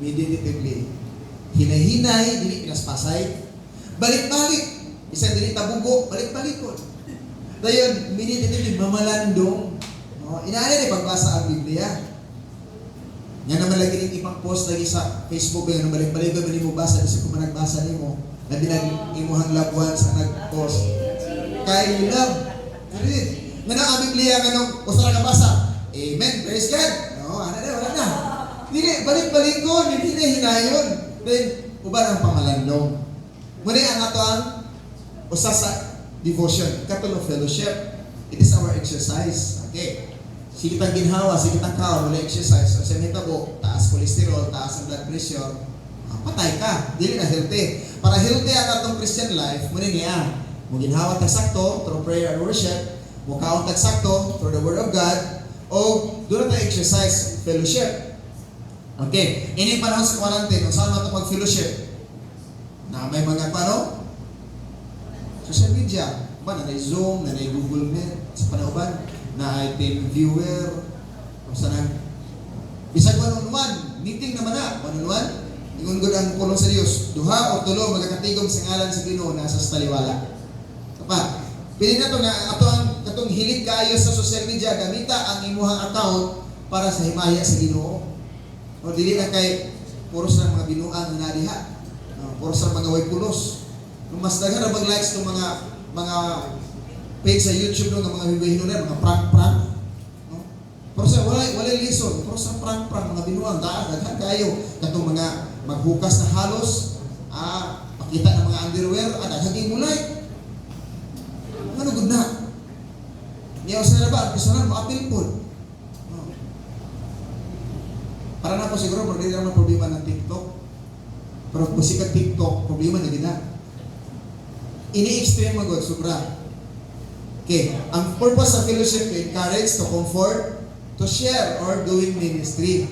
meditatively. Hinay-hinay, dili pinaspasay. Balik-balik. Isang dili tabugo, balik-balik ko. Dayon, meditatively, mamalandong. Inaali ni pagbasa ang Biblia. Yan naman lagi rin ipang post lagi sa Facebook. Yung balik-balik ko, mo basa. Kasi kung nagbasa niyo mo, na imuhang loved ones ang nag-post. Kaya you love. Read. Nga na ang Biblia, nga nung usara ka basa. Amen. Praise God. No, ano na, wala na. Hindi, balik-balik ko. Hindi na hinayon. Then, uban ang pamalandong. Muna ang ato ang usa sa devotion, katulong fellowship. It is our exercise. Okay. Sige kitang ginhawa, sige kitang kaon, wala exercise. So, sa mitabo, taas cholesterol, taas ang blood pressure, patay ka. Dili na healthy. Para healthy ang atong Christian life, muna niya. Mo ginhawa tag sakto through prayer and worship, mo kaon tag sakto through the Word of God, o doon na exercise, fellowship. Okay. Ini panahon sa quarantine, kung saan natin mag-fellowship? Na may mga pano? Social media. Ba, nanay Zoom, nanay Google Meet, sa panauban, na team viewer, kung saan bisag one-on-one, meeting naman na, one-on-one, ingon gud ang pulong sa Dios, duha o tulo magakatigom sa ngalan sa Ginoo nasa taliwala. Kapa, pili na to nga ato ang katong hilig kaayo sa social media, gamita ang imuhang account para sa himaya sa Ginoo. O dili na kay puro sa mga binuang na diha. Puro sa mga way pulos. Kung mas daghan ra bag likes ng mga page sa YouTube no, ng mga hinuhinunan, mga prank-prank. No? Pero sa wala lison, pero sa prank-prank, mga binuang, daghan kayo. Katong mga maghukas na halos, pakita ng mga underwear, daghan kayo mo like. Ano good na? Niyaw sa na ba? Ang pisanan, maapil po. No? Para na po siguro, hindi naman problema ng TikTok. Pero kung sikat TikTok, problema na gina. Ini-extreme magod, sobra. Okay, ang purpose sa fellowship to encourage, to comfort, to share, or doing ministry.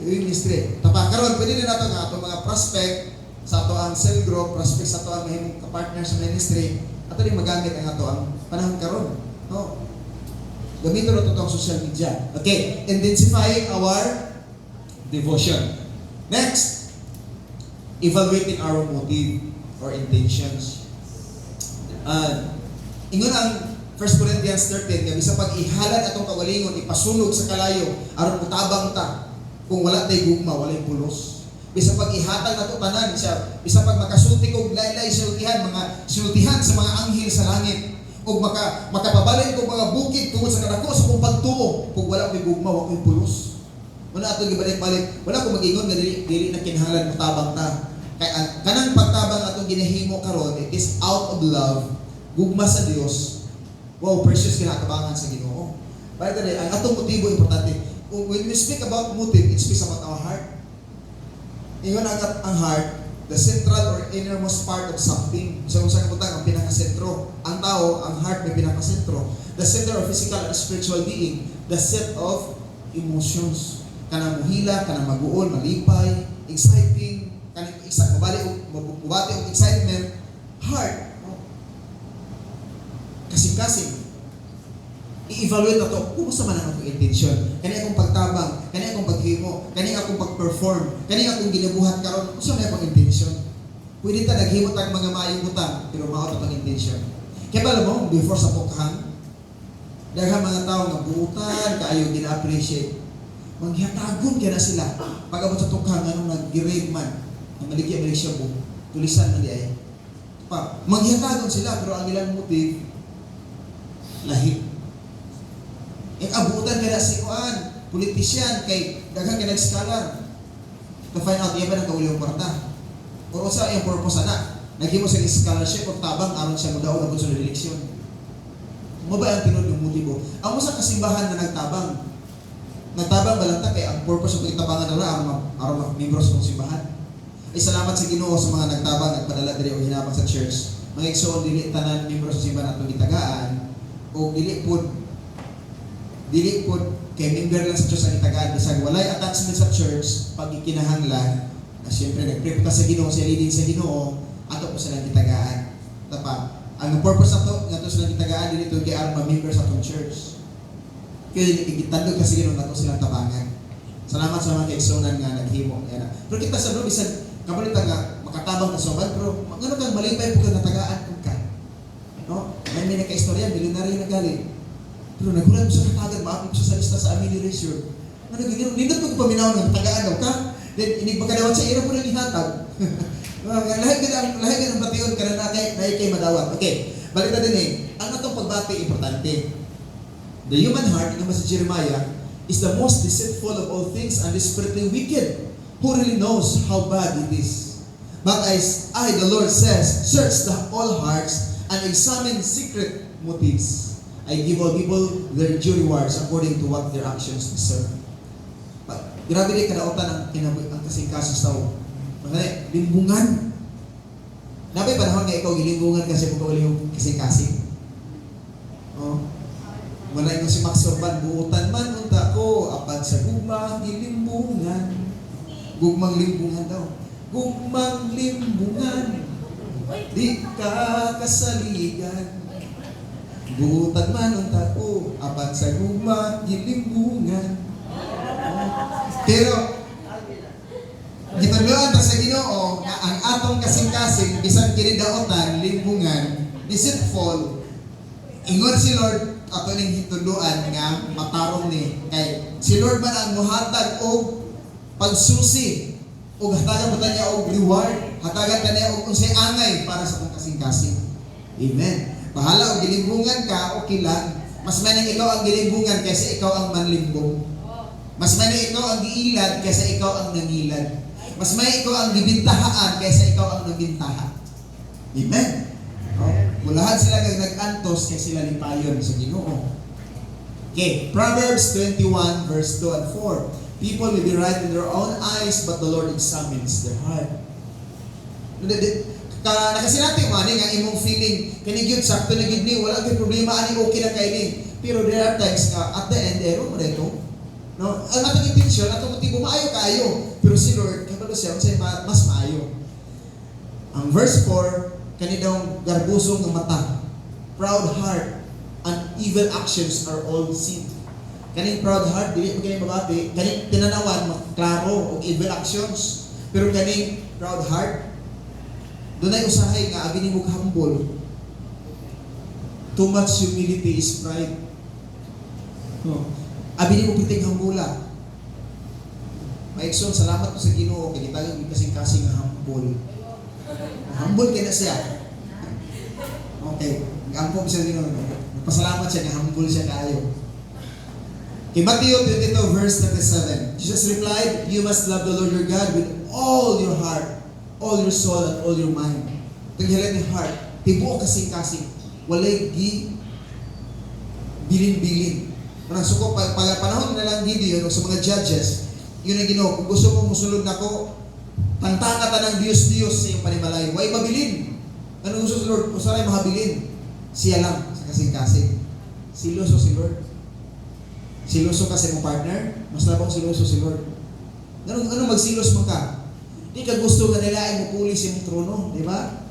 Doing ministry. Karon, pwede na nato nga itong mga prospect sa ato ang cell group, prospect sa ato ang mahimong kapartner sa ministry, ato rin magamit ang ato ang panahon karon. No? Gamitin na ito ang social media. Okay, intensifying our devotion. Next, evaluating our motive or intentions. Ingon ang 1 Corinthians 13, nga bisa pag ihalad atong kawalingon, ipasunog sa kalayo, aron utabang ta, kung wala tay gugma, walay pulos. Bisa pag ihatag nato tanan siya, bisa pag makasulti og laylay sultihan, mga sultihan sa mga anghel sa langit, ug makapabalin kog mga bukid tungod sa kadako sa kong pagtuo, kung wala may gugma, wa koy pulos. Wala ato gibalik-balik, wala ko mag-ingon nga dili na kinahanglan utabang ta. Kay kanang pagtabang atong ginahimo karon, it is out of love. Gugma sa Dios. Wow, precious kinakabangan sa Ginoo. By the way, ang atong motibo importante. When we speak about motive, it speaks about our heart. Ingon ang heart, the central or innermost part of something. So kung saan ang pinakasentro. Ang tao, ang heart may pinakasentro. The center of physical and spiritual being. The set of emotions. Kanang muhila, kanang maguol, malipay, exciting, kanang mabati o excitement. Heart. Kasing-kasing. I-evaluate na to, kumusta man ang akong intention? Kani akong pagtabang, kani akong paghimo, kani akong pag-perform, kani akong ginabuhat karon, kumusta man akong intention? Pwede ta naghimo tag mga maayong butang, pero mao ta ang intention. Kaya ba alam mo, before sa pukhan, daghang mga tao nga buutan, kaayo gina-appreciate. Manghiyatagon kaya na sila. Pag-abot sa tukhan, anong nag-grade man, ang maligya siya po, tulisan na di ay. Manghiyatagon sila, pero ang ilang motive, lahi. Abutan ka na si Kuan, politisyan, kay daghang ka nag-scholar. To find out, iya ba nang kauliwang kwarta? O sa iyang purpose na, naghimo sa scholarship o tabang aron siya mudaog na sa eleksyon. Mo ba ang tinud yung motibo? Ang usa ka simbahan na nagtabang. Nagtabang balanta kay ang purpose ng itabangan nila aron membros ng simbahan. Ay salamat sa Ginoo sa mga nagtabang nagpadala diri og hinabang sa church. Mga igsoon dili tanan membro sa simbahan atong gitagaan o dili pud kay member lang sa Diyos ang itagaan bisag walay attachment sa church pag ikinahanglan na siyempre nag-pray ta sa Ginoo sa leading sa Ginoo ato po silang gitagaan. Tapa ang purpose nato silang gitagaan dili kay aron ma-member sa atong church. Kaya igitandog kasi Ginoo nato silang tabangan. Salamat sa mga kaigsuonan nga naghimo yan. Pero kita sa Lord bisag kabalita nga makatabang ka soban pero ngano kang malipay pud ka natagaan ka. No? May naka-istorya milyonaryo na gali. Pero nagulat mo sa katagan, maapit mo sa lista sa Amelie Resort. Ano ganyan? Nindot mo paminaw ng tagaan daw ka. Then, inig magkadawat sa ira po ng ihatag. Lahat ka ng batiyon ka na kay madawat. Okay, balik na din ang atong pagbati importante. The human heart, yung sa Jeremiah, is the most deceitful of all things and desperately wicked. Who really knows how bad it is? But as I, the Lord says, search all hearts and examine secret motives. I give all people their due rewards according to what their actions deserve. Grabe din kadautan ang kasing-kasos tao. Mga limbungan. Napay panahon nga ikaw gilimbungan kasi kung kawali yung kasing-kasing. Oh. Wala yung si Max Orban, buutan man unta ko, apad sa gugma, gilimbungan. Gugmang limbungan daw. Gugmang limbungan. Di ka kasaligan. Buutan man ang tako, apat sa guma, gilimbungan. Pero, gituluan ta sa Ginoo nga ang atong kasing-kasing, bisang kinidaotan, limbungan, deceitful, ingon si Lord, ato ning hituluan nga matarong ni. Kay, si Lord man ang muhatag o pagsusi, o hatagan mo niya o reward, hatagan ka niya o unsay angay para sa atong kasing-kasing. Amen. Bahala o gilimbungan ka, okay lang. Mas may nang ikaw ang gilimbungan kaysa ikaw ang manlimbong. Mas may nang ikaw ang giilad kaysa ikaw ang nangilad. Mas may ikaw ang gibintahaan kaysa ikaw ang nagbintaha. Amen. Mulahan sila kag nag-antos kay sila lipayon sa Ginoo. Okay, Proverbs 21 verse 2 and 4. People may be right in their own eyes, but the Lord examines their heart. Nakasinati mo ani nga imong feeling kani gyud sakto na gid ni wala kay problema ani okay na kay ni pero there are times nga at the end ero mo dito no ang atong intention atong motibo maayo kaayo pero si Lord kabalo siya unsay mas maayo. Ang verse 4 kani daw garbusong nga mata, proud heart and evil actions are all sin. Kani proud heart dili mo kani mabati kani tinanawan klaro og evil actions pero kani proud heart dunay usahay nga abi nimo humble. Too much humility is pride. No. Abi nimo piting hambula. Maigsoon salamat po sa Ginoo kay gitagay kasing-kasing nga humble. Humble kay na siya. Okay, gampo sa Ginoo. Pasalamat siya nga humble siya kaayo. Kay Matthew 22 verse 37. Jesus replied, "You must love the Lord your God with all your heart, all your soul, and all your mind." Tinghalan ni heart, tibuok kasing-kasing. Walay bilin-bilin. Parang suko, panahon na lang Gideon o sa mga judges, yun ang Ginoo, kung gusto mo musulod na ko, tantanga ta ng Diyos sa iyong panimalay. Way mabilin. Ano gusto sa Lord? Usaray mahabilin. Siya lang sa kasing-kasing. Siloso si Lord. Siloso ka sa iyong partner, mas labang siloso si Lord. Ano magsilos mo ka? Di ka gusto nga nilain mo puli sa iyong trono, di ba?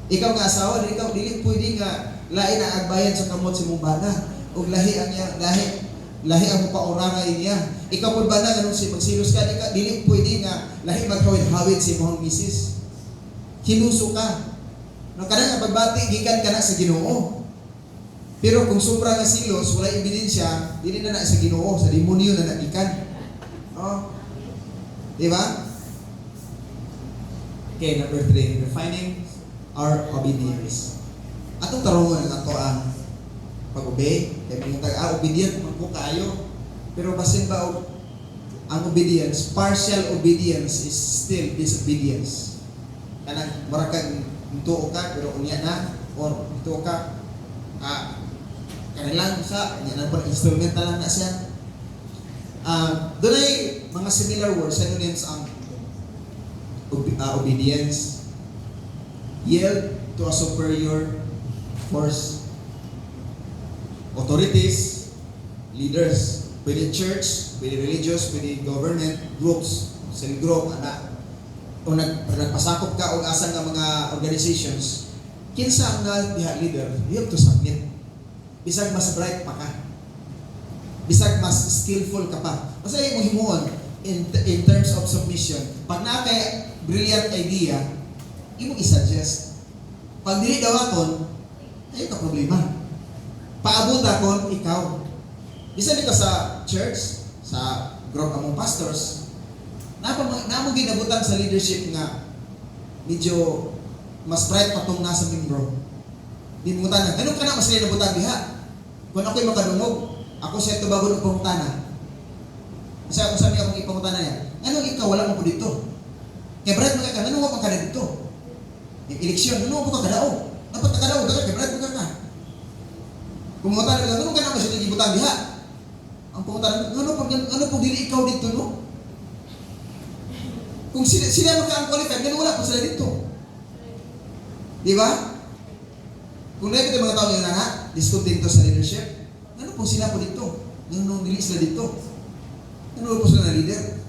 Ikaw nga asawa, ikaw dili pwede nga lain ang agbayan sa kamot sa mong bana. O lahi ang paurangay niya. Ikaw pud ba na ganun si magsilos ka, dili pwede nga lahi maghawid-hawid sa imong misis. Hinuso ka. No kanang pagbati gikan ka na sa Ginoo. Pero kung sobra nga silos, wala ebidensya, dili na sa Ginoo, sa demonyo na nagikan. Oh. Di ba? Okay, number 3, refining our obedience. Atong tarungon ang ato ang pag-obey. Kaya mga obedient man po kayo. Pero basin ba ang obedience, partial obedience is still disobedience. Kanang marakag ntuo ka pero unya na or ntuo ka kanilang sa yan po instrumental lang na siya. Doon ay mga similar words, synonyms ang obedience, yield to a superior force, authorities, leaders, pwede church, pwede religious, pwede government, groups, cell group, kung nagpasakop ka o asa nga mga organizations, kinsa ang diha leader, you have to submit. Bisag mas bright pa ka. Bisag mas skillful ka pa. Kasi yung himuon in terms of submission, pag na kay brilliant idea, imo i-suggest. Pag dili daw aton, ay ka problema. Paabot akon ikaw. Bisag ka sa church, sa group among pastors, namo ginabutan sa leadership nga medyo mas bright pa tong nasa membro. Di mo tanong, anong ka na mas nabutan diha? Kung ako'y makadungog, ako siya ito bago ng pangutana. Kasi ako sabi akong ipangutana niya, anong ikaw, wala mo po dito? Kaya Brad, mga ka, anong wapang ka na dito? Yung eleksyon, anong wapang ka kadao? Dapat na kadao, kaya Brad, mga ka. Kung mangutana ka, anong ka na mas nagibutan diha? Ang pangutana, ano po dili ikaw dito, no? Kung sila maka-unqualified, ganun wala po sila dito. Di ba? Kung nakikita mga tao yung discontento sa leadership, ano po sila po dito? Nung dili sila dito? Ano po sila na leader?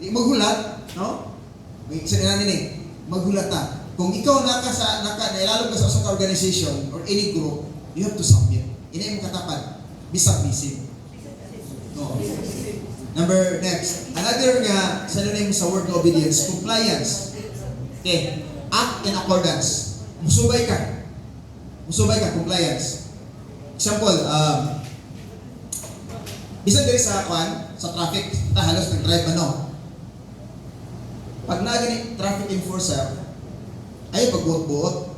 Maghulat, no? May isa na natin maghulat na. Kung ikaw nailalog ka sa isang organization or any group, you have to submit. Ina yung katapat. Be submissive. No. Next. Another nga, synonym sa word obedience, compliance. Okay. Act in accordance. Musubay ka, compliance. Example, bisan diri sa traffic, halos nag-drive Pag nagani traffic enforcer, ay pagbuot-buot.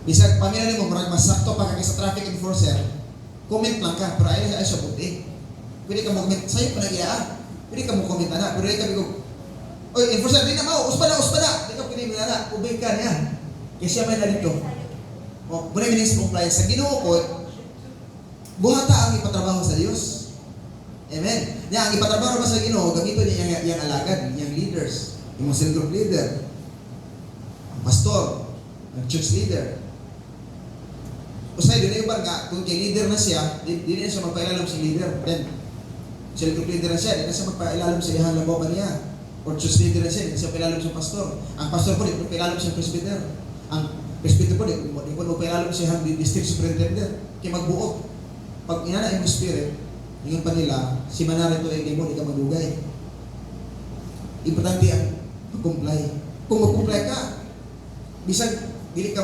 Bisag pamilya nimo murag masakto pa kay sa traffic enforcer, comment lang ka, pero ay siya puti. Pwede ka mag-comment, sa'yo pa nag-iya. Pwede ka mo-comment na, pwede ka bigo, oy, enforcer, di na mo, uspada. Di ka pwede mo na, ubay ka niya. Kaya siya may na dito. O, muna yung compliance. Sa Ginoo ko, buhata ang ipatrabaho sa Diyos. Amen. Yan, ang ipatrabaho ba sa Ginoo, gamito niya yung alagad, yung leaders, yung cell group leader, ang pastor, ang church leader. Usay, doon na yung nga, kung kay leader na siya, di na siya magpailalam si leader. Then, cell group leader na siya, di na siya magpailalam sa ihang labawan niya. Or church leader na siya, di na siya pailalam sa pastor. Ang pastor po, di na pailalam sa presbyter. Ang presbyter po, di na pailalam sa ihang district superintendent. Kaya magbuot. Pag inana yung spirit, yung pa nila, si Manari to ay mo, di ka magugay. Importante ang mag-comply. Kung mag-comply ka, bisag dili ka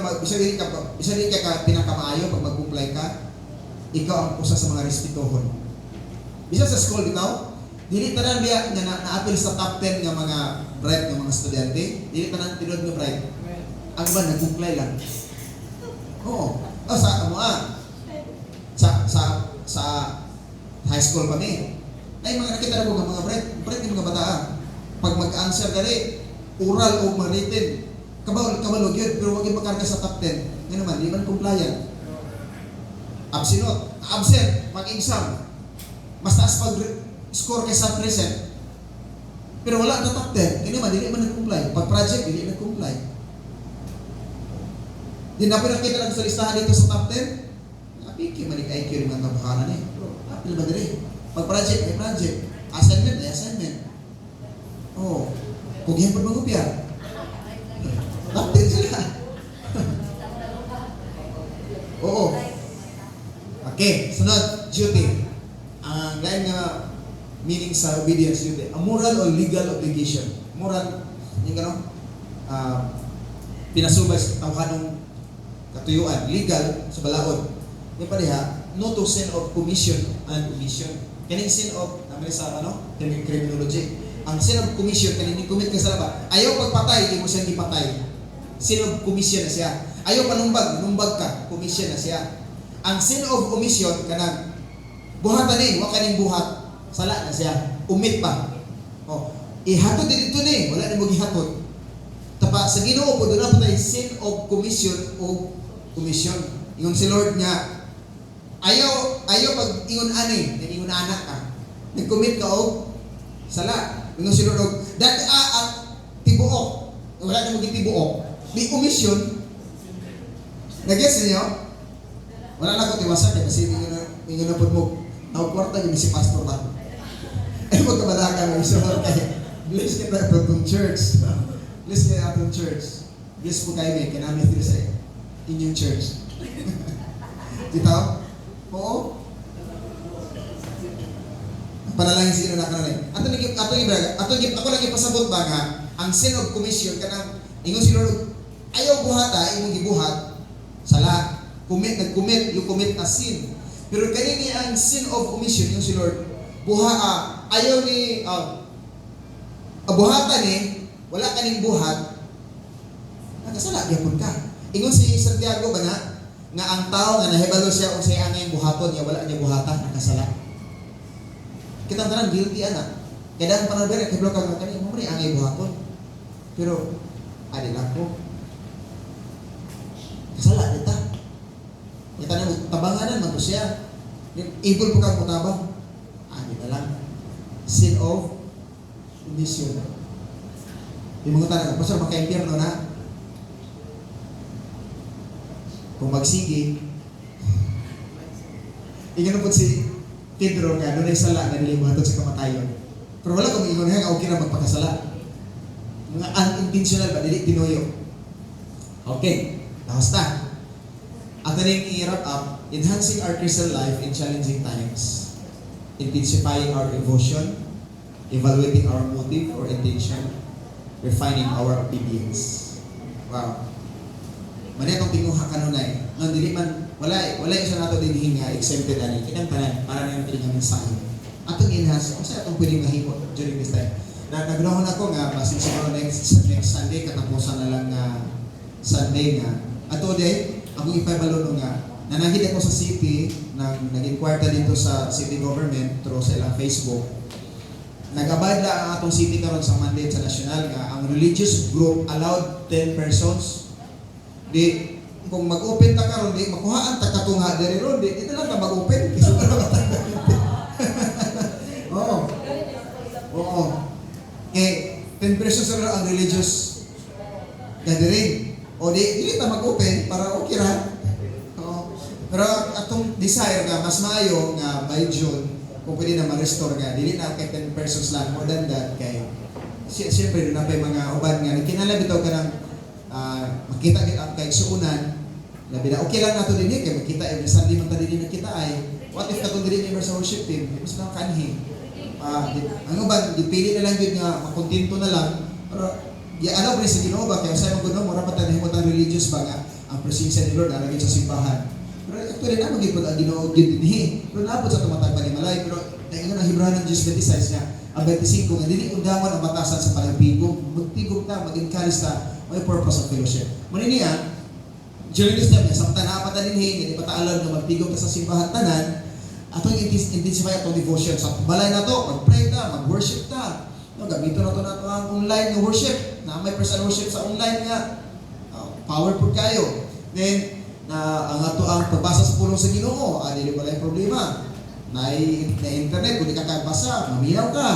pinakamaayo pag mag-comply ka, ikaw ang usa sa mga respetuhon. Bisag sa school bitaw, dili tanan biya nga na-appeal sa top 10 nga mga bright nga mga estudyante, dili tanan tinod nga bright. Ang iba nag-comply lang. Oo. Sa high school kami, ay mga nakita na mo mga bright yung mga bataan. Pag mag-answer dali, oral o written, kabalog yun, pero huwag yung makarga sa top 10. Ngayon naman, di man compliant. Absent, mag-exam. Mas taas pag-score kaysa present. Pero wala na top 10. Ngayon naman, di man nag-comply. Pag project, di nag-comply. Di na pinakita lang sa listahan dito sa top 10. Napiki, malik-IQ rin mga tabahanan eh. Apil ba dali? Pag project, ay project. Assignment, ay assignment. Oh, kugihan pa mag-upya. Top 10 sila. Oo. Okay, sunod, duty. Ang lain nga meaning sa obedience duty. A moral or legal obligation. Moral, yung gano'n, pinasubay sa tawhanong katuyuan. Legal, sa balaod. Yung pa diha, no to sin of commission and omission. Kaning sin of, naman sa criminology. Ang sin of commission, kaning commit ka sa laba. Ayaw pagpatay, di mo siya ipatay. Sin of commission na siya. Ayaw numbag ka, commission na siya. Ang sin of omission, kanang buhatan wag kaning buhat, sala na siya. Umit pa. Oh, ihatod dito wala na mo gihatod. Tapa sa Ginoo po doon na patay sin of commission o commission. Yung si Lord nga, Ayaw pag ingon ani, ingon anak ka. Nag-commit ka og sala. Ingon sila og tibuok. Wala na magitibuok. Di omission. Nag-gets niyo? Wala na ko tiwasan kasi ingon na pud mo tawag kwarta yung si pastor ba. Ay magkabalaga mo iso kay bless kita atong church. Bless kita atong church. Bless po kayo may kanami dito sa inyong church. Kita? Oo. Panalangin sila na kanalay. Ako lang ipasabot ba nga, ang sin of commission, kanang, ingon si Lord, ayaw buhata, imong gibuhat, sala, nag-commit, you commit a sin. Pero kanini ang sin of commission, yung si Lord, ayaw ni, buhatan wala ka ning buhat, nakasala, yapon ka. Ingon si Santiago ba nga ang tao nga nahibalo siya kung siya ang buhaton niya, wala niya buhatan, nakasala. Kita tanan guilty anak. Kaya ang panalber kay blog ang kanina mo rin angay buhaton. Pero adi lang ko. Kasala dita. Kita na tabanganan man to siya. Able po kang mutabang. Adi na lang. Sin of omission. Yung mga tanong, pastor maka-impierno na. Kung magsigi, ingano po si Pedro nga, doon ay sala na nilimuhatod sa kamatayon. Pero wala kung ingon nga, okay na magpakasala. Mga unintentional ba, dili tinuyo. Okay, lakas na. At rin i-wrap up, enhancing our Christian life in challenging times. Intensifying our devotion, evaluating our motive or intention, refining our obedience. Wow. Mani itong tinguha kanunay. Nang dili man, wala isa nato din nga exempted ani. Kinang tanan, para na yung piling mensahe. Atong enhance, kasi atong pwedeng mahimo during this time. Naglahon ako nga, basin siguro next Sunday, katapusan na lang Sunday nga. Ato din, akong ipabalo nga, nanahid ako sa city, naging kwarta dito sa city government through sa ilang Facebook. Nag-abad lang ang atong city karon sa mandate sa national nga, ang religious group allowed 10 persons. Di, kung mag-open ta karon di makuhaan ta katunga diri ron di lang ta mag-open kasi wala ka tanda. Oo. Eh 10 pesos ra ang religious gathering. O di ta mag-open para okay ra. Oo. Pero atong desire nga mas maayo nga by June kung pwede na ma-restore nga dili na kay 10 pesos lang more than that kay siyempre na pa mga uban nga kinala bitaw ka ng makita ang kaigsuunan labi na okay lang nato din kay makita every Sunday man ta din nakita ay what if katong dili member sa worship team mas lang kanhi ano ba dipili na lang gyud nga makontento na lang pero ano rin sa Ginoo ba kay sa mga Ginoo mura pa ta nahimot ang religious ba nga ang presensya ni Lord naragin sa simbahan pero actually na magipod ang Ginoo gyud dinhi pero naabot sa tumatag panimalay pero ingon ang Hebrayo ng 10:26 nga ang 25 nga dili undangon ang batasan sa pagpigong magtigom ta mag-encourage ta may purpose of fellowship. Manini during this time, samtang apat na dinhi, hindi pa taalam na magtigom ka sa simbahan tanan, atong intensify atong devotion. Sa balay na to, mag-pray ta, mag-worship ta. No, gamiton na to ang online na worship, na may personal worship sa online nga. Powerful kayo. Then, ang ato ang pagbasa sa pulong sa Ginoo, dili wala yung problema. Na internet, kung di ka basa, maminaw ka.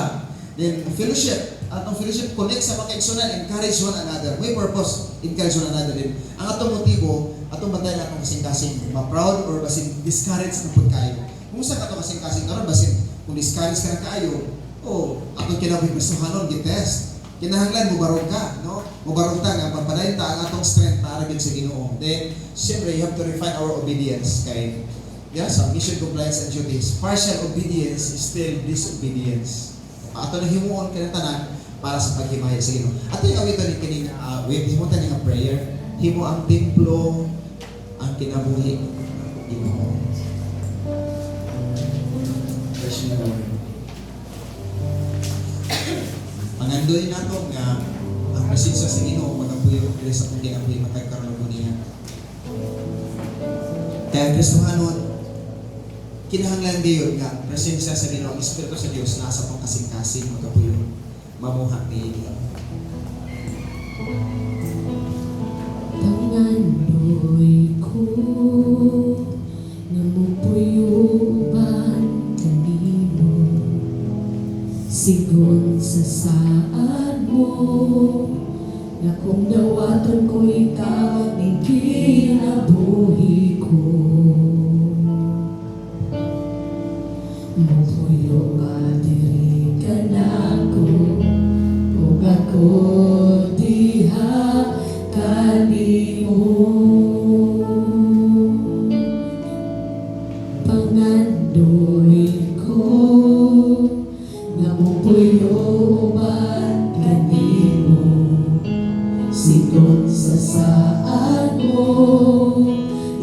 Then, fellowship. Atong fellowship connect sa mga kaigsunan, encourage one another. May purpose, encourage one another din. Ang atong motibo, atong bantay na atong kasing-kasing, ma-proud or basin discourage na po kayo. Kung saan atong kasing-kasing karon basin, kung discourage ka na kayo, atong kinabing gustuhanon, gitest. Kinahanglan, mubarog ka, no? Mubarog ta nga, pagpadayin ta ang atong strength para gid sa Ginoo. Then, siyempre, you have to refine our obedience kay sa mission, compliance, and duties. Partial obedience is still disobedience. Ato na himuon ka na tanan, para sa paghimaya sa Ginoo. At yung awito ni kining himutan nga prayer, himo ang templo ang kinabuhi ng Ginoo. Version Lord. Pangandoy nato nga ang presensya sa Ginoo magapuyo diri sa atong kinabuhi matagkaroon mo niya. Kaya Kristohanon, kinahanglan gayon nga presensya sa Ginoo, ang Espiritu sa Dios nasa pang kasing-kasing magapuyo mamuhat ni Dio. Tangandoy ko namupuyuban kanimo sigon sa saan mo na kung dawaton ko ikaw ning kinabuhi ko mupuyo nga diri ka nako ug ako diha kanimo pangandoy ko nga mupuyo man kanimo sigon sa saan mo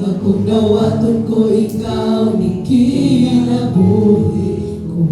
nga kung dawaton ko ikaw ni kinabuhi ko